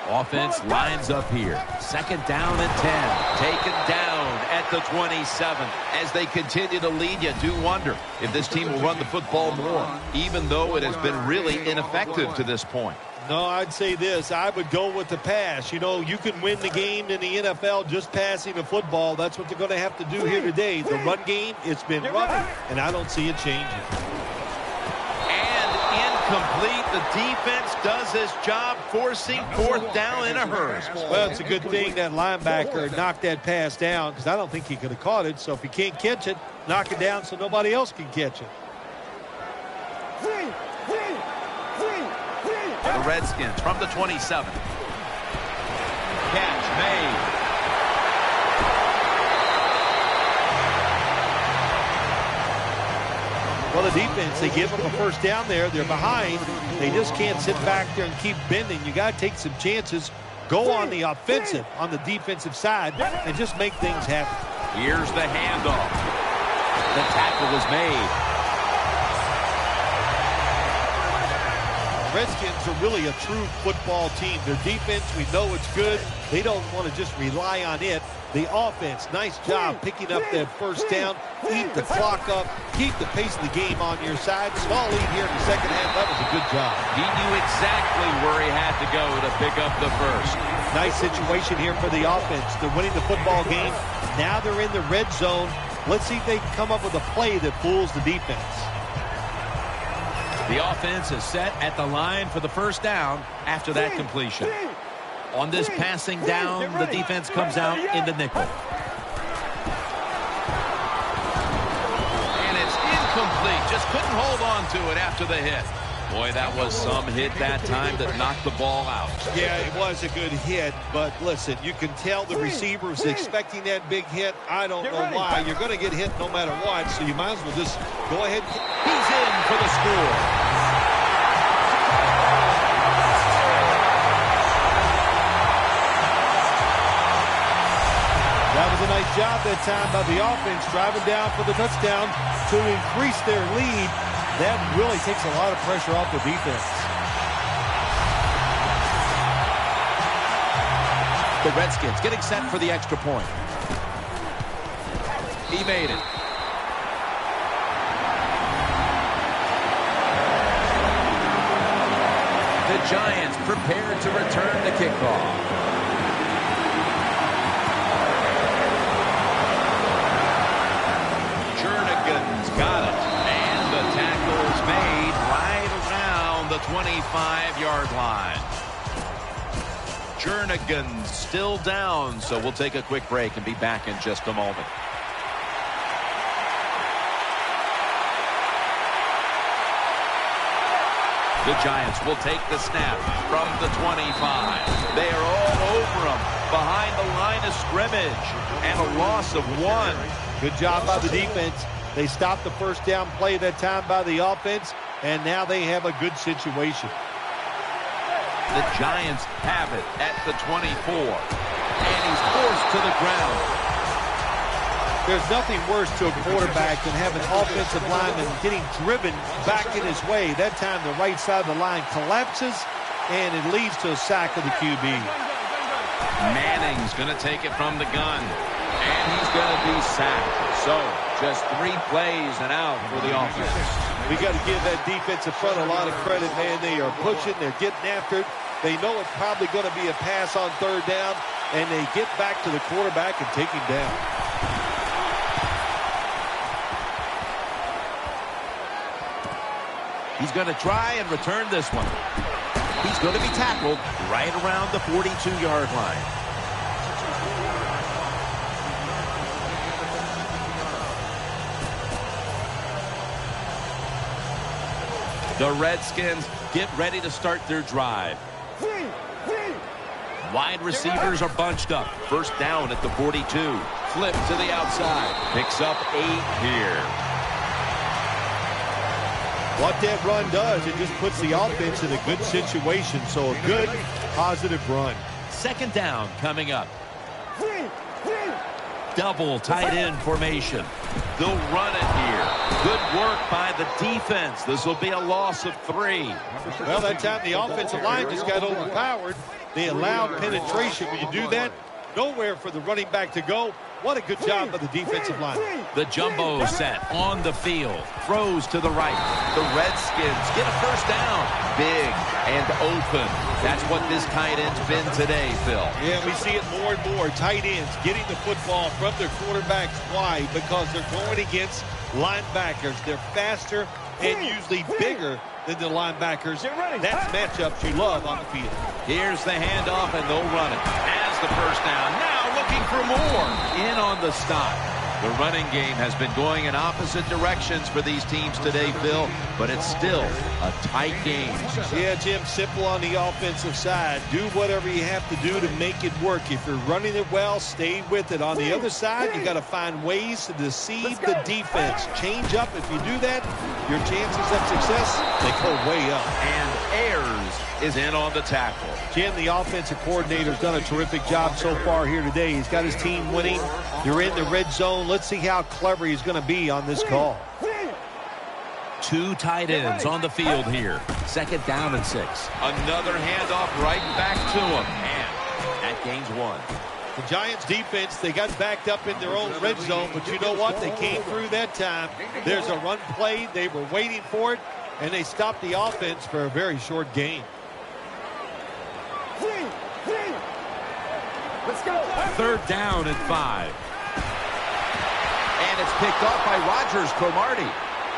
Offense lines up here. 2nd down and 10. Taken down at the 27. As they continue to lead, you do wonder if this team will run the football more, even though it has been really ineffective to this point. No, I'd say this. I would go with the pass. You know, you can win the game in the NFL just passing the football. That's what they're going to have to do here today. The run game, it's been rough, and I don't see it changing. And incomplete. The defense does its job, forcing 4th down in a hurry. Well, it's a good thing that linebacker knocked that pass down, because I don't think he could have caught it. So if he can't catch it, knock it down so nobody else can catch it. The Redskins from the 27. Catch made. Well, the defense, they give them a first down there. They're behind. They just can't sit back there and keep bending. You got to take some chances. Go on the offensive, on the defensive side, and just make things happen. Here's the handoff. The tackle was made. Redskins are really a true football team. Their defense, we know it's good. They don't want to just rely on it. The offense, nice job picking up that first down. Eat the clock up. Keep the pace of the game on your side. Small lead here in the second half. That was a good job. He knew exactly where he had to go to pick up the first. Nice situation here for the offense. They're winning the football game. Now they're in the red zone. Let's see if they can come up with a play that fools the defense. The offense is set at the line for the first down after that completion. On this passing down, the defense comes out in the nickel. And it's incomplete. Just couldn't hold on to it after the hit. Boy, that was some hit that time that knocked the ball out. Yeah, it was a good hit, but listen, you can tell the receiver was expecting that big hit. I don't know why. You're going to get hit no matter what, so you might as well just go ahead. He's in for the score. a nice job that time by the offense, driving down for the touchdown to increase their lead. That really takes a lot of pressure off the defense. The Redskins getting set for the extra point. He made it. The Giants prepared to return the kickoff. Jernigan's got it. And the tackle's made right around the 25-yard line. Jernigan's still down, so we'll take a quick break and be back in just a moment. The Giants will take the snap from the 25. They are all over them behind the line of scrimmage, and a loss of 1. Good job by the defense. They stopped the first down play that time by the offense, and now they have a good situation. The Giants have it at the 24, and he's forced to the ground. There's nothing worse to a quarterback than having offensive linemen getting driven back in his way. That time the right side of the line collapses, and it leads to a sack of the QB. Manning's going to take it from the gun, and he's going to be sacked. So, just 3 plays and out for the offense. We got to give that defensive front a lot of credit, man. They are pushing, they're getting after it. They know it's probably going to be a pass on third down, and they get back to the quarterback and take him down. He's going to try and return this one. He's going to be tackled right around the 42-yard line. The Redskins get ready to start their drive. Wide receivers are bunched up. First down at the 42. Flip to the outside. Picks up 8 here. What that run does, it just puts the offense in a good situation. So a good, positive run. Second down coming up. Double tight end formation. They'll run it here. Good work by the defense. This will be a loss of 3. Well, that time the offensive line just got overpowered. They allowed penetration. When you do that, nowhere for the running back to go. What a good job by the defensive line. The jumbo set on the field. Throws to the right. The Redskins get a first down. Big and open. That's what this tight end's been today, Phil. Yeah, we see it more and more. Tight ends getting the football from their quarterbacks. Why? Because they're going against linebackers. They're faster and usually bigger than the linebackers. That's matchups you love on the field. Here's the handoff, and they'll run it. As the first down. Now looking for more. In on the stop. The running game has been going in opposite directions for these teams today, Phil, but it's still a tight game. Yeah, Jim, simple on the offensive side. Do whatever you have to do to make it work. If you're running it well, stay with it. On the other side, you got to find ways to deceive the defense. Change up. If you do that, your chances of success, they go way up. And Ayers is in on the tackle. Jim, the offensive coordinator's done a terrific job so far here today. He's got his team winning. You're in the red zone. Let's see how clever he's going to be on this call. 2 tight ends on the field here. Second down and 6. Another handoff right back to him. And that gains 1. The Giants defense, they got backed up in their own red zone, but you know what? They came through that time. There's a run play. They were waiting for it, and they stopped the offense for a very short gain. Let's go. Third down and 5. And it's picked off by Rodgers Cromartie.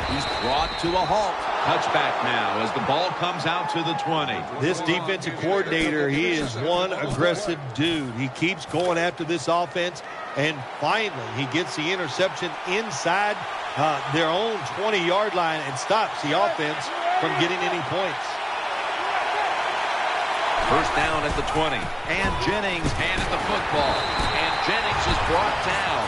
He's brought to a halt. Touchback now as the ball comes out to the 20. This defensive coordinator, he is one aggressive dude. He keeps going after this offense, and finally he gets the interception inside their own 20-yard line and stops the offense from getting any points. First down at the 20. And Jennings handed the football. And Jennings is brought down.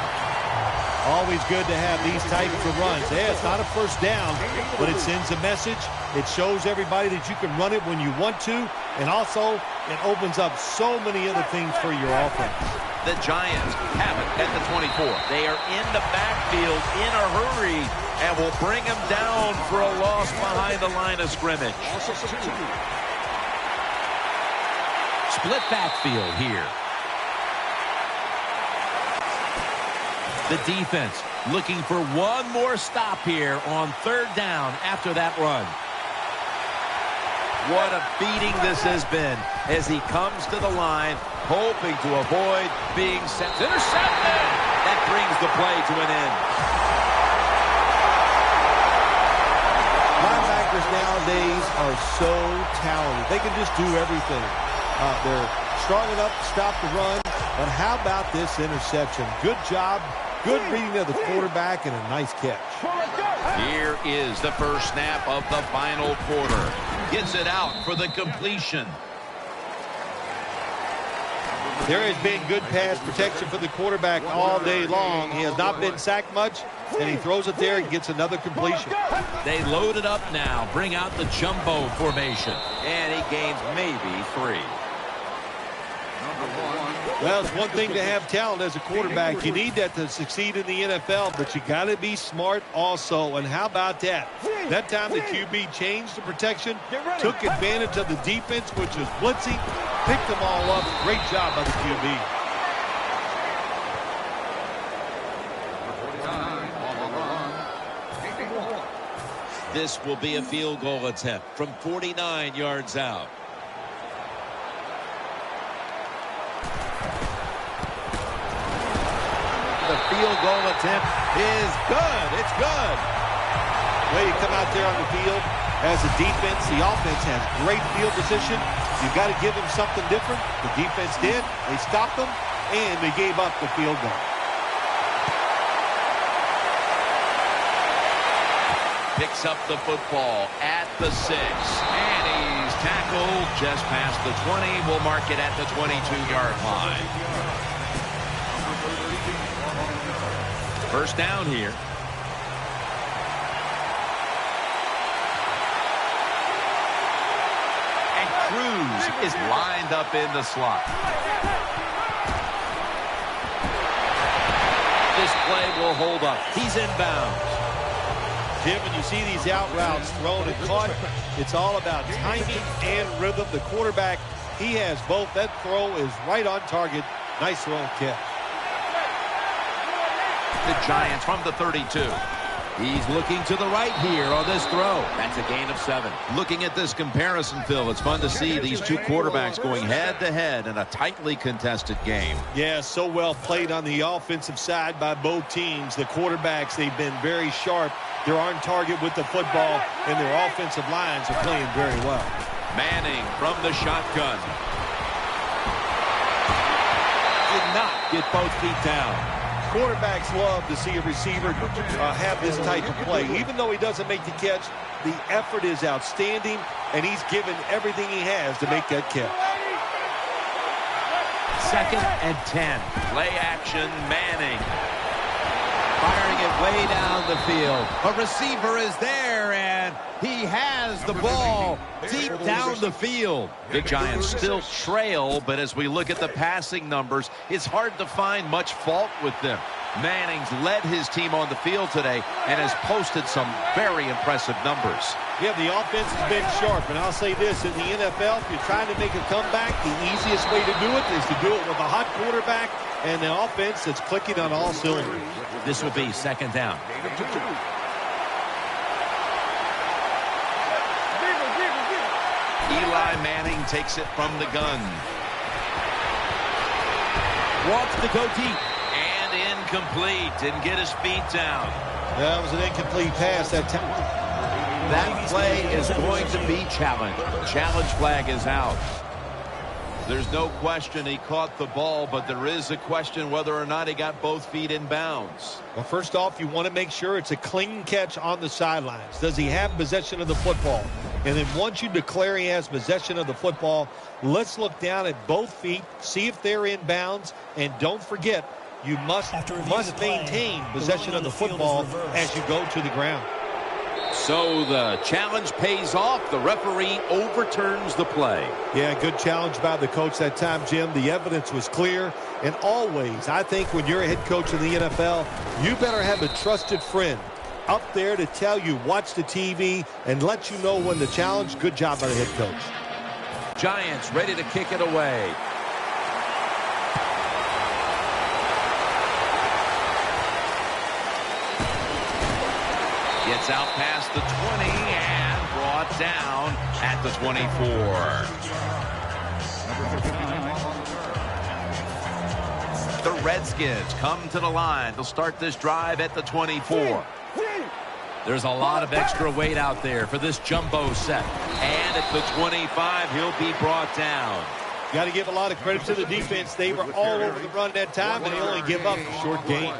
Always good to have these types of runs. Yeah, it's not a first down, but it sends a message. It shows everybody that you can run it when you want to, and also it opens up so many other things for your offense. The Giants have it at the 24. They are in the backfield in a hurry and will bring him down for a loss behind the line of scrimmage. Split backfield here. The defense looking for one more stop here on third down after that run. What a beating this has been as he comes to the line, hoping to avoid being sent. Intercepted! That brings the play to an end. Linebackers nowadays are so talented. They can just do everything. They're strong enough to stop the run, but how about this interception? Good job. Good reading of the quarterback and a nice catch. Here is the first snap of the final quarter. Gets it out for the completion. There has been good pass protection for the quarterback all day long. He has not been sacked much, and he throws it there and gets another completion. They load it up now, bring out the jumbo formation. And he gains maybe 3. Well, it's one thing to have talent as a quarterback. You need that to succeed in the NFL, but you got to be smart also. And how about that? That time the QB changed the protection, took advantage of the defense, which was blitzing, picked them all up. Great job by the QB. This will be a field goal attempt from 49 yards out. The field goal attempt is good. It's good. Well, you come out there on the field as a defense. The offense has great field position. You've got to give them something different. The defense did. They stopped them, and they gave up the field goal. Picks up the football at the 6. And he's tackled just past the 20. We'll mark it at the 22-yard line. First down here. And Cruz is lined up in the slot. This play will hold up. He's inbounds. Jim, when you see these out routes thrown and caught, it's all about timing and rhythm. The quarterback, he has both. That throw is right on target. Nice throw and catch. The Giants from the 32. He's looking to the right here on this throw. That's a gain of 7. Looking at this comparison, Phil, it's fun to see these two quarterbacks going head-to-head in a tightly contested game. Yeah, so well played on the offensive side by both teams. The quarterbacks, they've been very sharp. They're on target with the football, and their offensive lines are playing very well. Manning from the shotgun. Did not get both feet down. Quarterbacks love to see a receiver have this type of play. Even though he doesn't make the catch, the effort is outstanding, and he's given everything he has to make that catch. 2nd and 10. Play action, Manning. Firing it way down the field. A receiver is there, and he has the ball deep down the field. The Giants still trail, but as we look at the passing numbers, it's hard to find much fault with them. Manning's led his team on the field today and has posted some very impressive numbers. Yeah, the offense has been sharp, and I'll say this, in the NFL, if you're trying to make a comeback, the easiest way to do it is to do it with a hot quarterback and the offense that's clicking on all cylinders. This will be 2nd down. Eli Manning takes it from the gun. Wants to go deep. And incomplete. Didn't get his feet down. That was an incomplete pass that time. That play is going to be challenged. Challenge flag is out. There's no question he caught the ball, but there is a question whether or not he got both feet in bounds. Well, first off, you want to make sure it's a clean catch on the sidelines. Does he have possession of the football? And then once you declare he has possession of the football, let's look down at both feet, see if they're in bounds, and don't forget, You must maintain possession of the football as you go to the ground. So the challenge pays off. The referee overturns the play. Yeah, good challenge by the coach that time, Jim. The evidence was clear. And always, I think when you're a head coach in the NFL, you better have a trusted friend up there to tell you, watch the TV, and let you know when the challenge. Good job by the head coach. Giants ready to kick it away. Gets out past the 20 and brought down at the 24. The Redskins come to the line. They'll start this drive at the 24. There's a lot of extra weight out there for this jumbo set. And at the 25, he'll be brought down. Got to give a lot of credit to the defense. They were all over the run that time, and they only give up a short gain.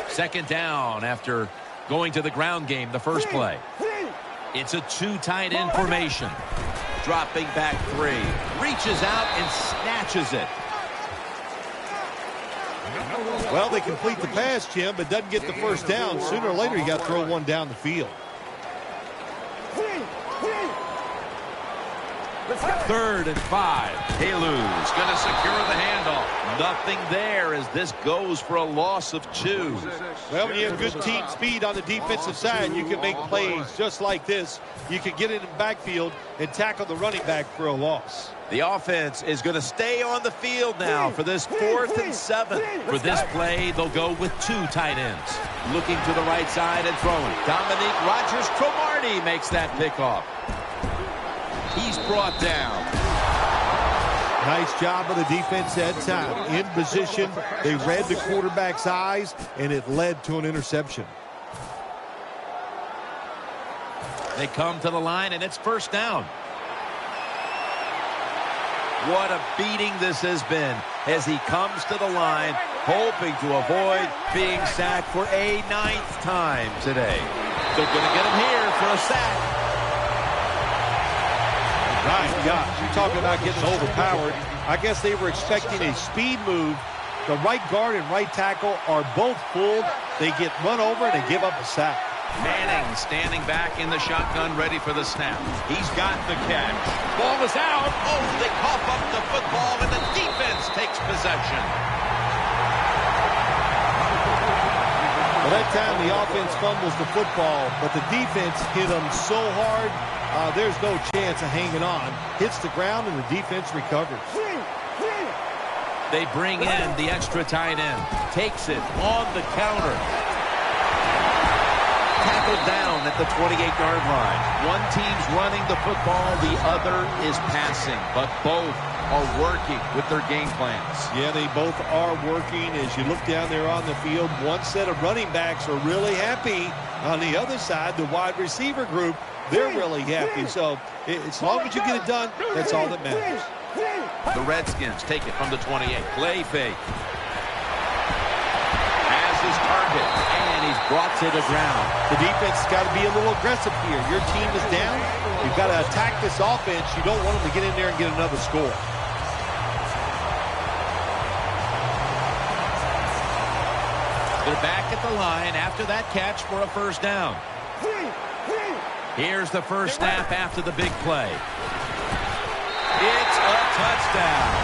Second down after going to the ground game the first play. It's a two tight end formation. Dropping back 3. Reaches out and snatches it. Well, they complete the pass, Jim, but doesn't get the first down. Sooner or later, you got to throw one down the field. Third and 5. Halu's going to secure the handoff. Nothing there as this goes for a loss of 2. Well, when you have good team speed on the defensive side, you can make plays just like this. You can get in the backfield and tackle the running back for a loss. The offense is going to stay on the field now for this 4th and 7. For this play, they'll go with 2 tight ends. Looking to the right side and throwing. Dominique Rodgers-Cromartie makes that pickoff. He's brought down. Nice job of the defense that time. In position, they read the quarterback's eyes, and it led to an interception. They come to the line, and it's first down. What a beating this has been as he comes to the line, hoping to avoid being sacked for a 9th time today. They're going to get him here for a sack. My gosh, you're talking about getting overpowered. I guess they were expecting a speed move. The right guard and right tackle are both pulled. They get run over and they give up a sack. Manning standing back in the shotgun, ready for the snap. He's got the catch. Ball is out. Oh, they cough up the football, and the defense takes possession. Well, that time the offense fumbles the football, but the defense hit them so hard, there's no chance of hanging on. Hits the ground, and the defense recovers. They bring in the extra tight end. Takes it on the counter. Tackled down at the 28-yard line. One team's running the football, the other is passing, but both are working with their game plans. Yeah, they both are working. As you look down there on the field, one set of running backs are really happy. On the other side, the wide receiver group, they're really happy. So as long as you get it done, that's all that matters. The Redskins take it from the 28. Play fake. Has his target, and he's brought to the ground. The defense has got to be a little aggressive here. Your team is down. You've got to attack this offense. You don't want them to get in there and get another score. They're back at the line after that catch for a first down. Here's the first snap after the big play. It's a touchdown.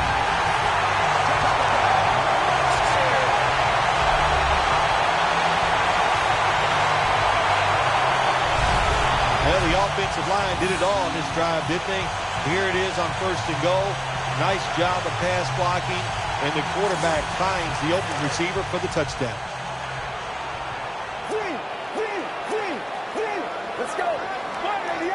Well, the offensive line did it all on this drive, didn't they? Here it is on first and goal. Nice job of pass blocking, and the quarterback finds the open receiver for the touchdown. Let's go. 188.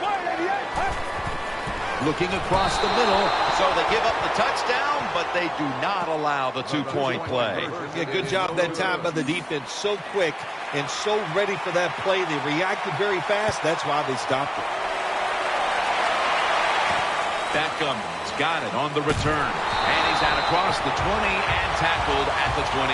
188. Looking across the middle. So they give up the touchdown, but they do not allow the two-point play. Yeah, good job that time by the defense. So quick and so ready for that play. They reacted very fast. That's why they stopped it. Beckham's got it on the return. And he's out across the 20 and tackled at the 21.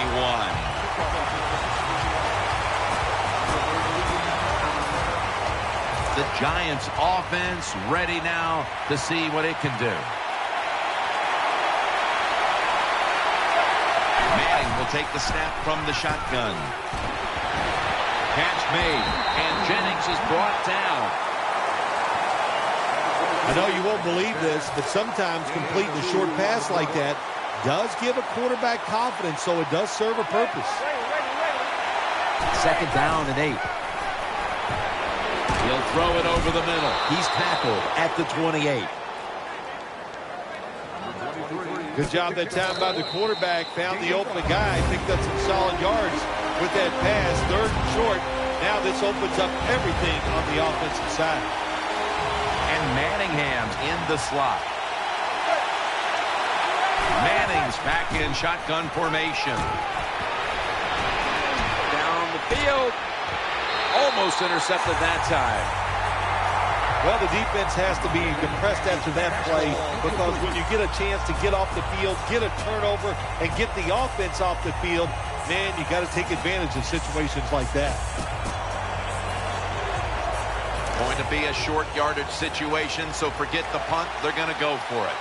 The Giants offense ready now to see what it can do. Manning will take the snap from the shotgun. Catch made, and Jennings is brought down. I know you won't believe this, but sometimes completing a short pass like that does give a quarterback confidence, so it does serve a purpose. 2nd down and 8. He'll throw it over the middle. He's tackled at the 28. Good job that time by the quarterback. Found the open guy, picked up some solid yards with that pass. 3rd and short. Now this opens up everything on the offensive side. And Manningham's in the slot. Manning's back in shotgun formation. Down the field. Almost intercepted that time. Well, the defense has to be compressed after that play, because when you get a chance to get off the field, get a turnover, and get the offense off the field, man, you got to take advantage of situations like that. Going to be a short yardage situation, so forget the punt. They're going to go for it.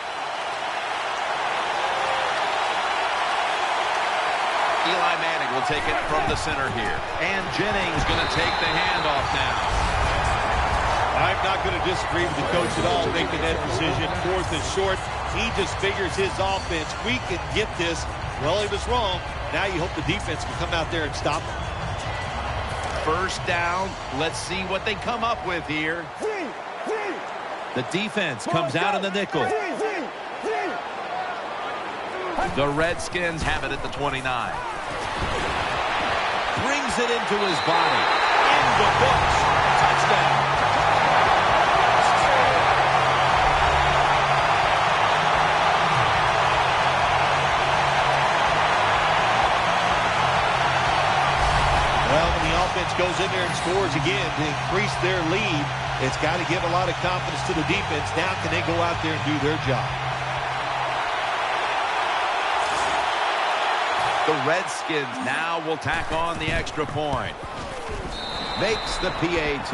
Eli Manning will take it from the center here. And Jennings going to take the handoff now. I'm not going to disagree with the coach at all making that decision. 4th and short. He just figures his offense, we can get this. Well, he was wrong. Now you hope the defense can come out there and stop him. 1st down. Let's see what they come up with here. The defense comes out in the nickel. The Redskins have it at the 29. Brings it into his body. In the books. Touchdown. Well, when the offense goes in there and scores again to increase their lead, it's got to give a lot of confidence to the defense. Now can they go out there and do their job? The Redskins now will tack on the extra point. Makes the PAT.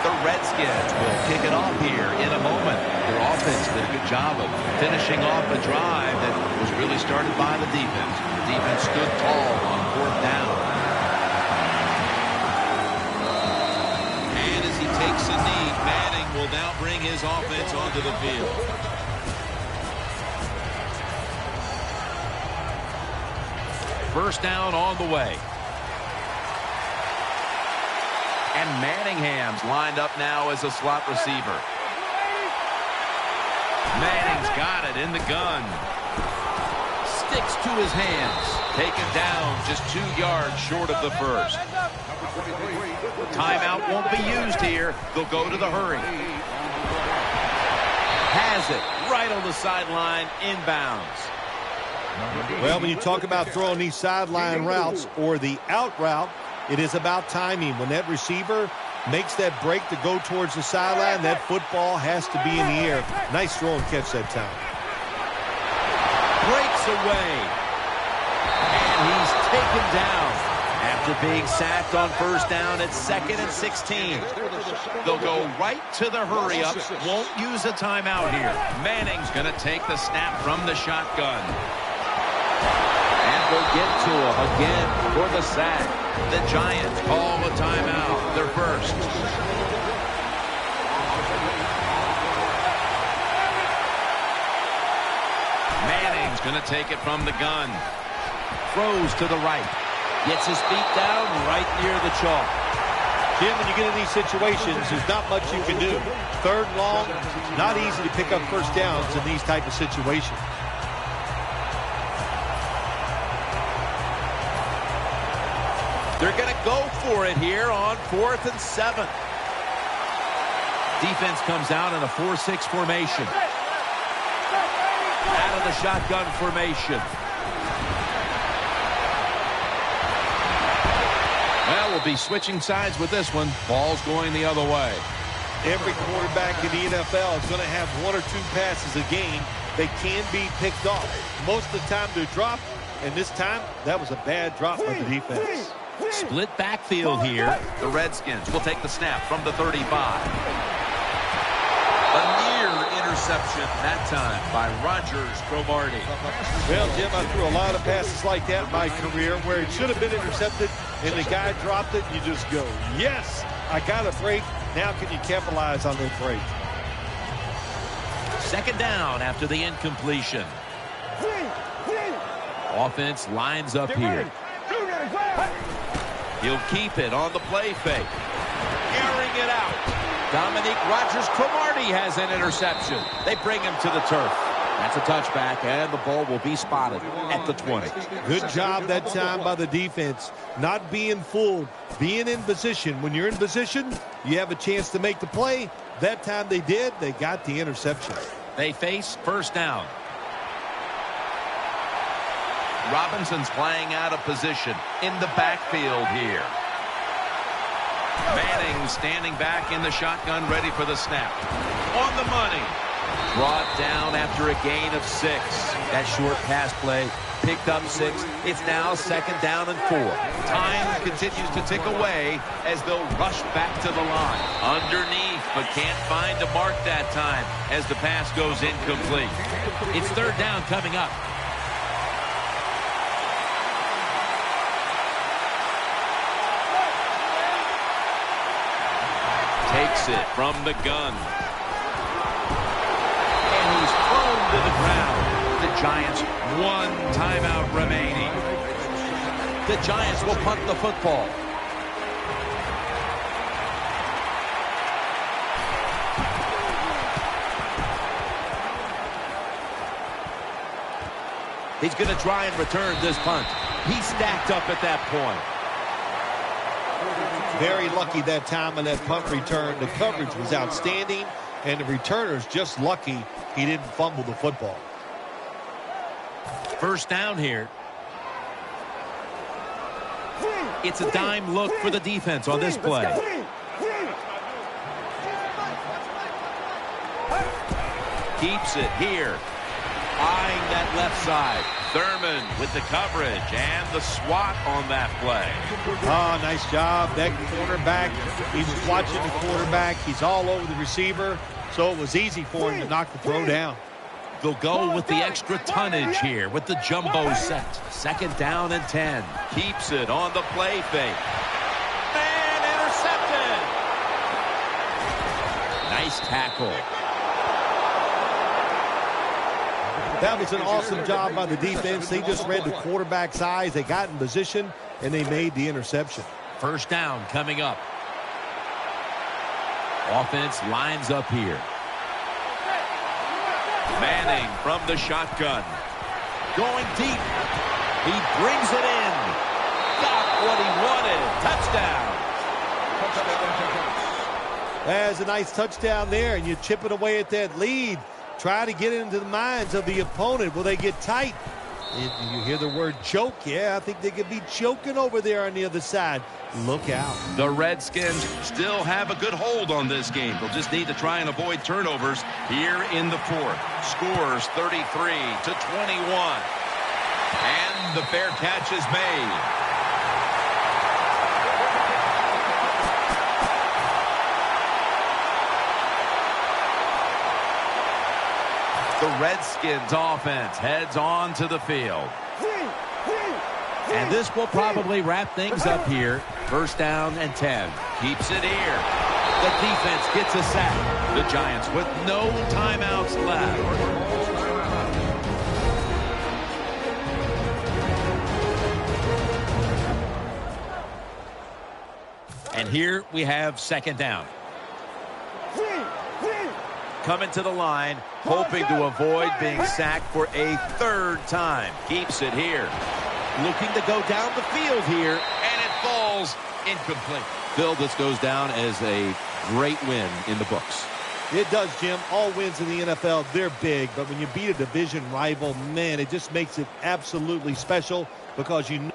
The Redskins will kick it off here in a moment. Their offense did a good job of finishing off a drive that was really started by the defense. The defense stood tall on 4th down. And as he takes a knee, Manning will now bring his offense onto the field. First down on the way. And Manningham's lined up now as a slot receiver. Manning's got it in the gun. Sticks to his hands. Taken down just 2 yards short of the 1st. Timeout won't be used here. They'll go to the hurry. Has it right on the sideline, inbounds. Well, when you talk about throwing these sideline routes or the out route, it is about timing. When that receiver makes that break to go towards the sideline, that football has to be in the air. Nice throw and catch that time. Breaks away. And he's taken down after being sacked on 1st down at 2nd and 16. They'll go right to the hurry-up. Won't use a timeout here. Manning's going to take the snap from the shotgun. And we'll get to him again for the sack. The Giants call a timeout. Their first. Manning's going to take it from the gun. Throws to the right. Gets his feet down right near the chalk. Jim, when you get in these situations, there's not much you can do. 3rd and long, not easy to pick up 1st downs in these type of situations. They're going to go for it here on 4th and 7. Defense comes out in a 4-6 formation. Out of the shotgun formation. Well, we'll be switching sides with this one. Ball's going the other way. Every quarterback in the NFL is going to have 1 or 2 passes a game that can be picked off. Most of the time they're dropped, and this time that was a bad drop by the defense. Split backfield here. The Redskins will take the snap from the 35. A near interception that time by Rodgers-Cromartie. Well, Jim, I threw a lot of passes like that in my career where it should have been intercepted and the guy dropped it. You just go, yes, I got a break. Now can you capitalize on that break? Second down after the incompletion. Offense lines up here. He'll keep it on the play fake. Airing it out. Dominique Rodgers-Cromartie has an interception. They bring him to the turf. That's a touchback, and the ball will be spotted at the 20. Good job that time by the defense. Not being fooled, being in position. When you're in position, you have a chance to make the play. That time they did. They got the interception. They face first down. Robinson's playing out of position in the backfield here. Manning standing back in the shotgun, ready for the snap. On the money. Brought down after a gain of 6. That short pass play picked up 6. It's now second down and 4. Time continues to tick away as they'll rush back to the line. Underneath, but can't find a mark that time as the pass goes incomplete. It's third down coming up. Takes it from the gun. And he's thrown to the ground. The Giants, 1 timeout remaining. The Giants will punt the football. He's going to try and return this punt. He stacked up at that point. Very lucky that time on that punt return. The coverage was outstanding, and the returner's just lucky he didn't fumble the football. First down here. It's a dime look for the defense on this play. Keeps it here. Eyeing that left side. Thurman with the coverage and the swat on that play. Oh, nice job. That cornerback, he was watching the quarterback. He's all over the receiver, so it was easy for him to knock the throw down. They'll go with the extra tonnage here with the jumbo set. Second down and 10. Keeps it on the play fake. And intercepted. Nice tackle. That was an awesome job by the defense. They just read the quarterback's eyes. They got in position, and they made the interception. First down coming up. Offense lines up here. Manning from the shotgun. Going deep. He brings it in. Got what he wanted. Touchdown. There's a nice touchdown there, and you chip it away at that lead. Try to get it into the minds of the opponent. Will they get tight? You hear the word choke. Yeah, I think they could be choking over there on the other side. Look out. The Redskins still have a good hold on this game. They'll just need to try and avoid turnovers here in the 4th. Scores 33-21. And the fair catch is made. The Redskins offense heads on to the field. And this will probably wrap things up here. First down and 10. Keeps it here. The defense gets a sack. The Giants with no timeouts left. And here we have second down. Coming to the line, hoping to avoid being sacked for a 3rd time. Keeps it here. Looking to go down the field here, and it falls incomplete. Phil, this goes down as a great win in the books. It does, Jim. All wins in the NFL, they're big. But when you beat a division rival, man, it just makes it absolutely special because you know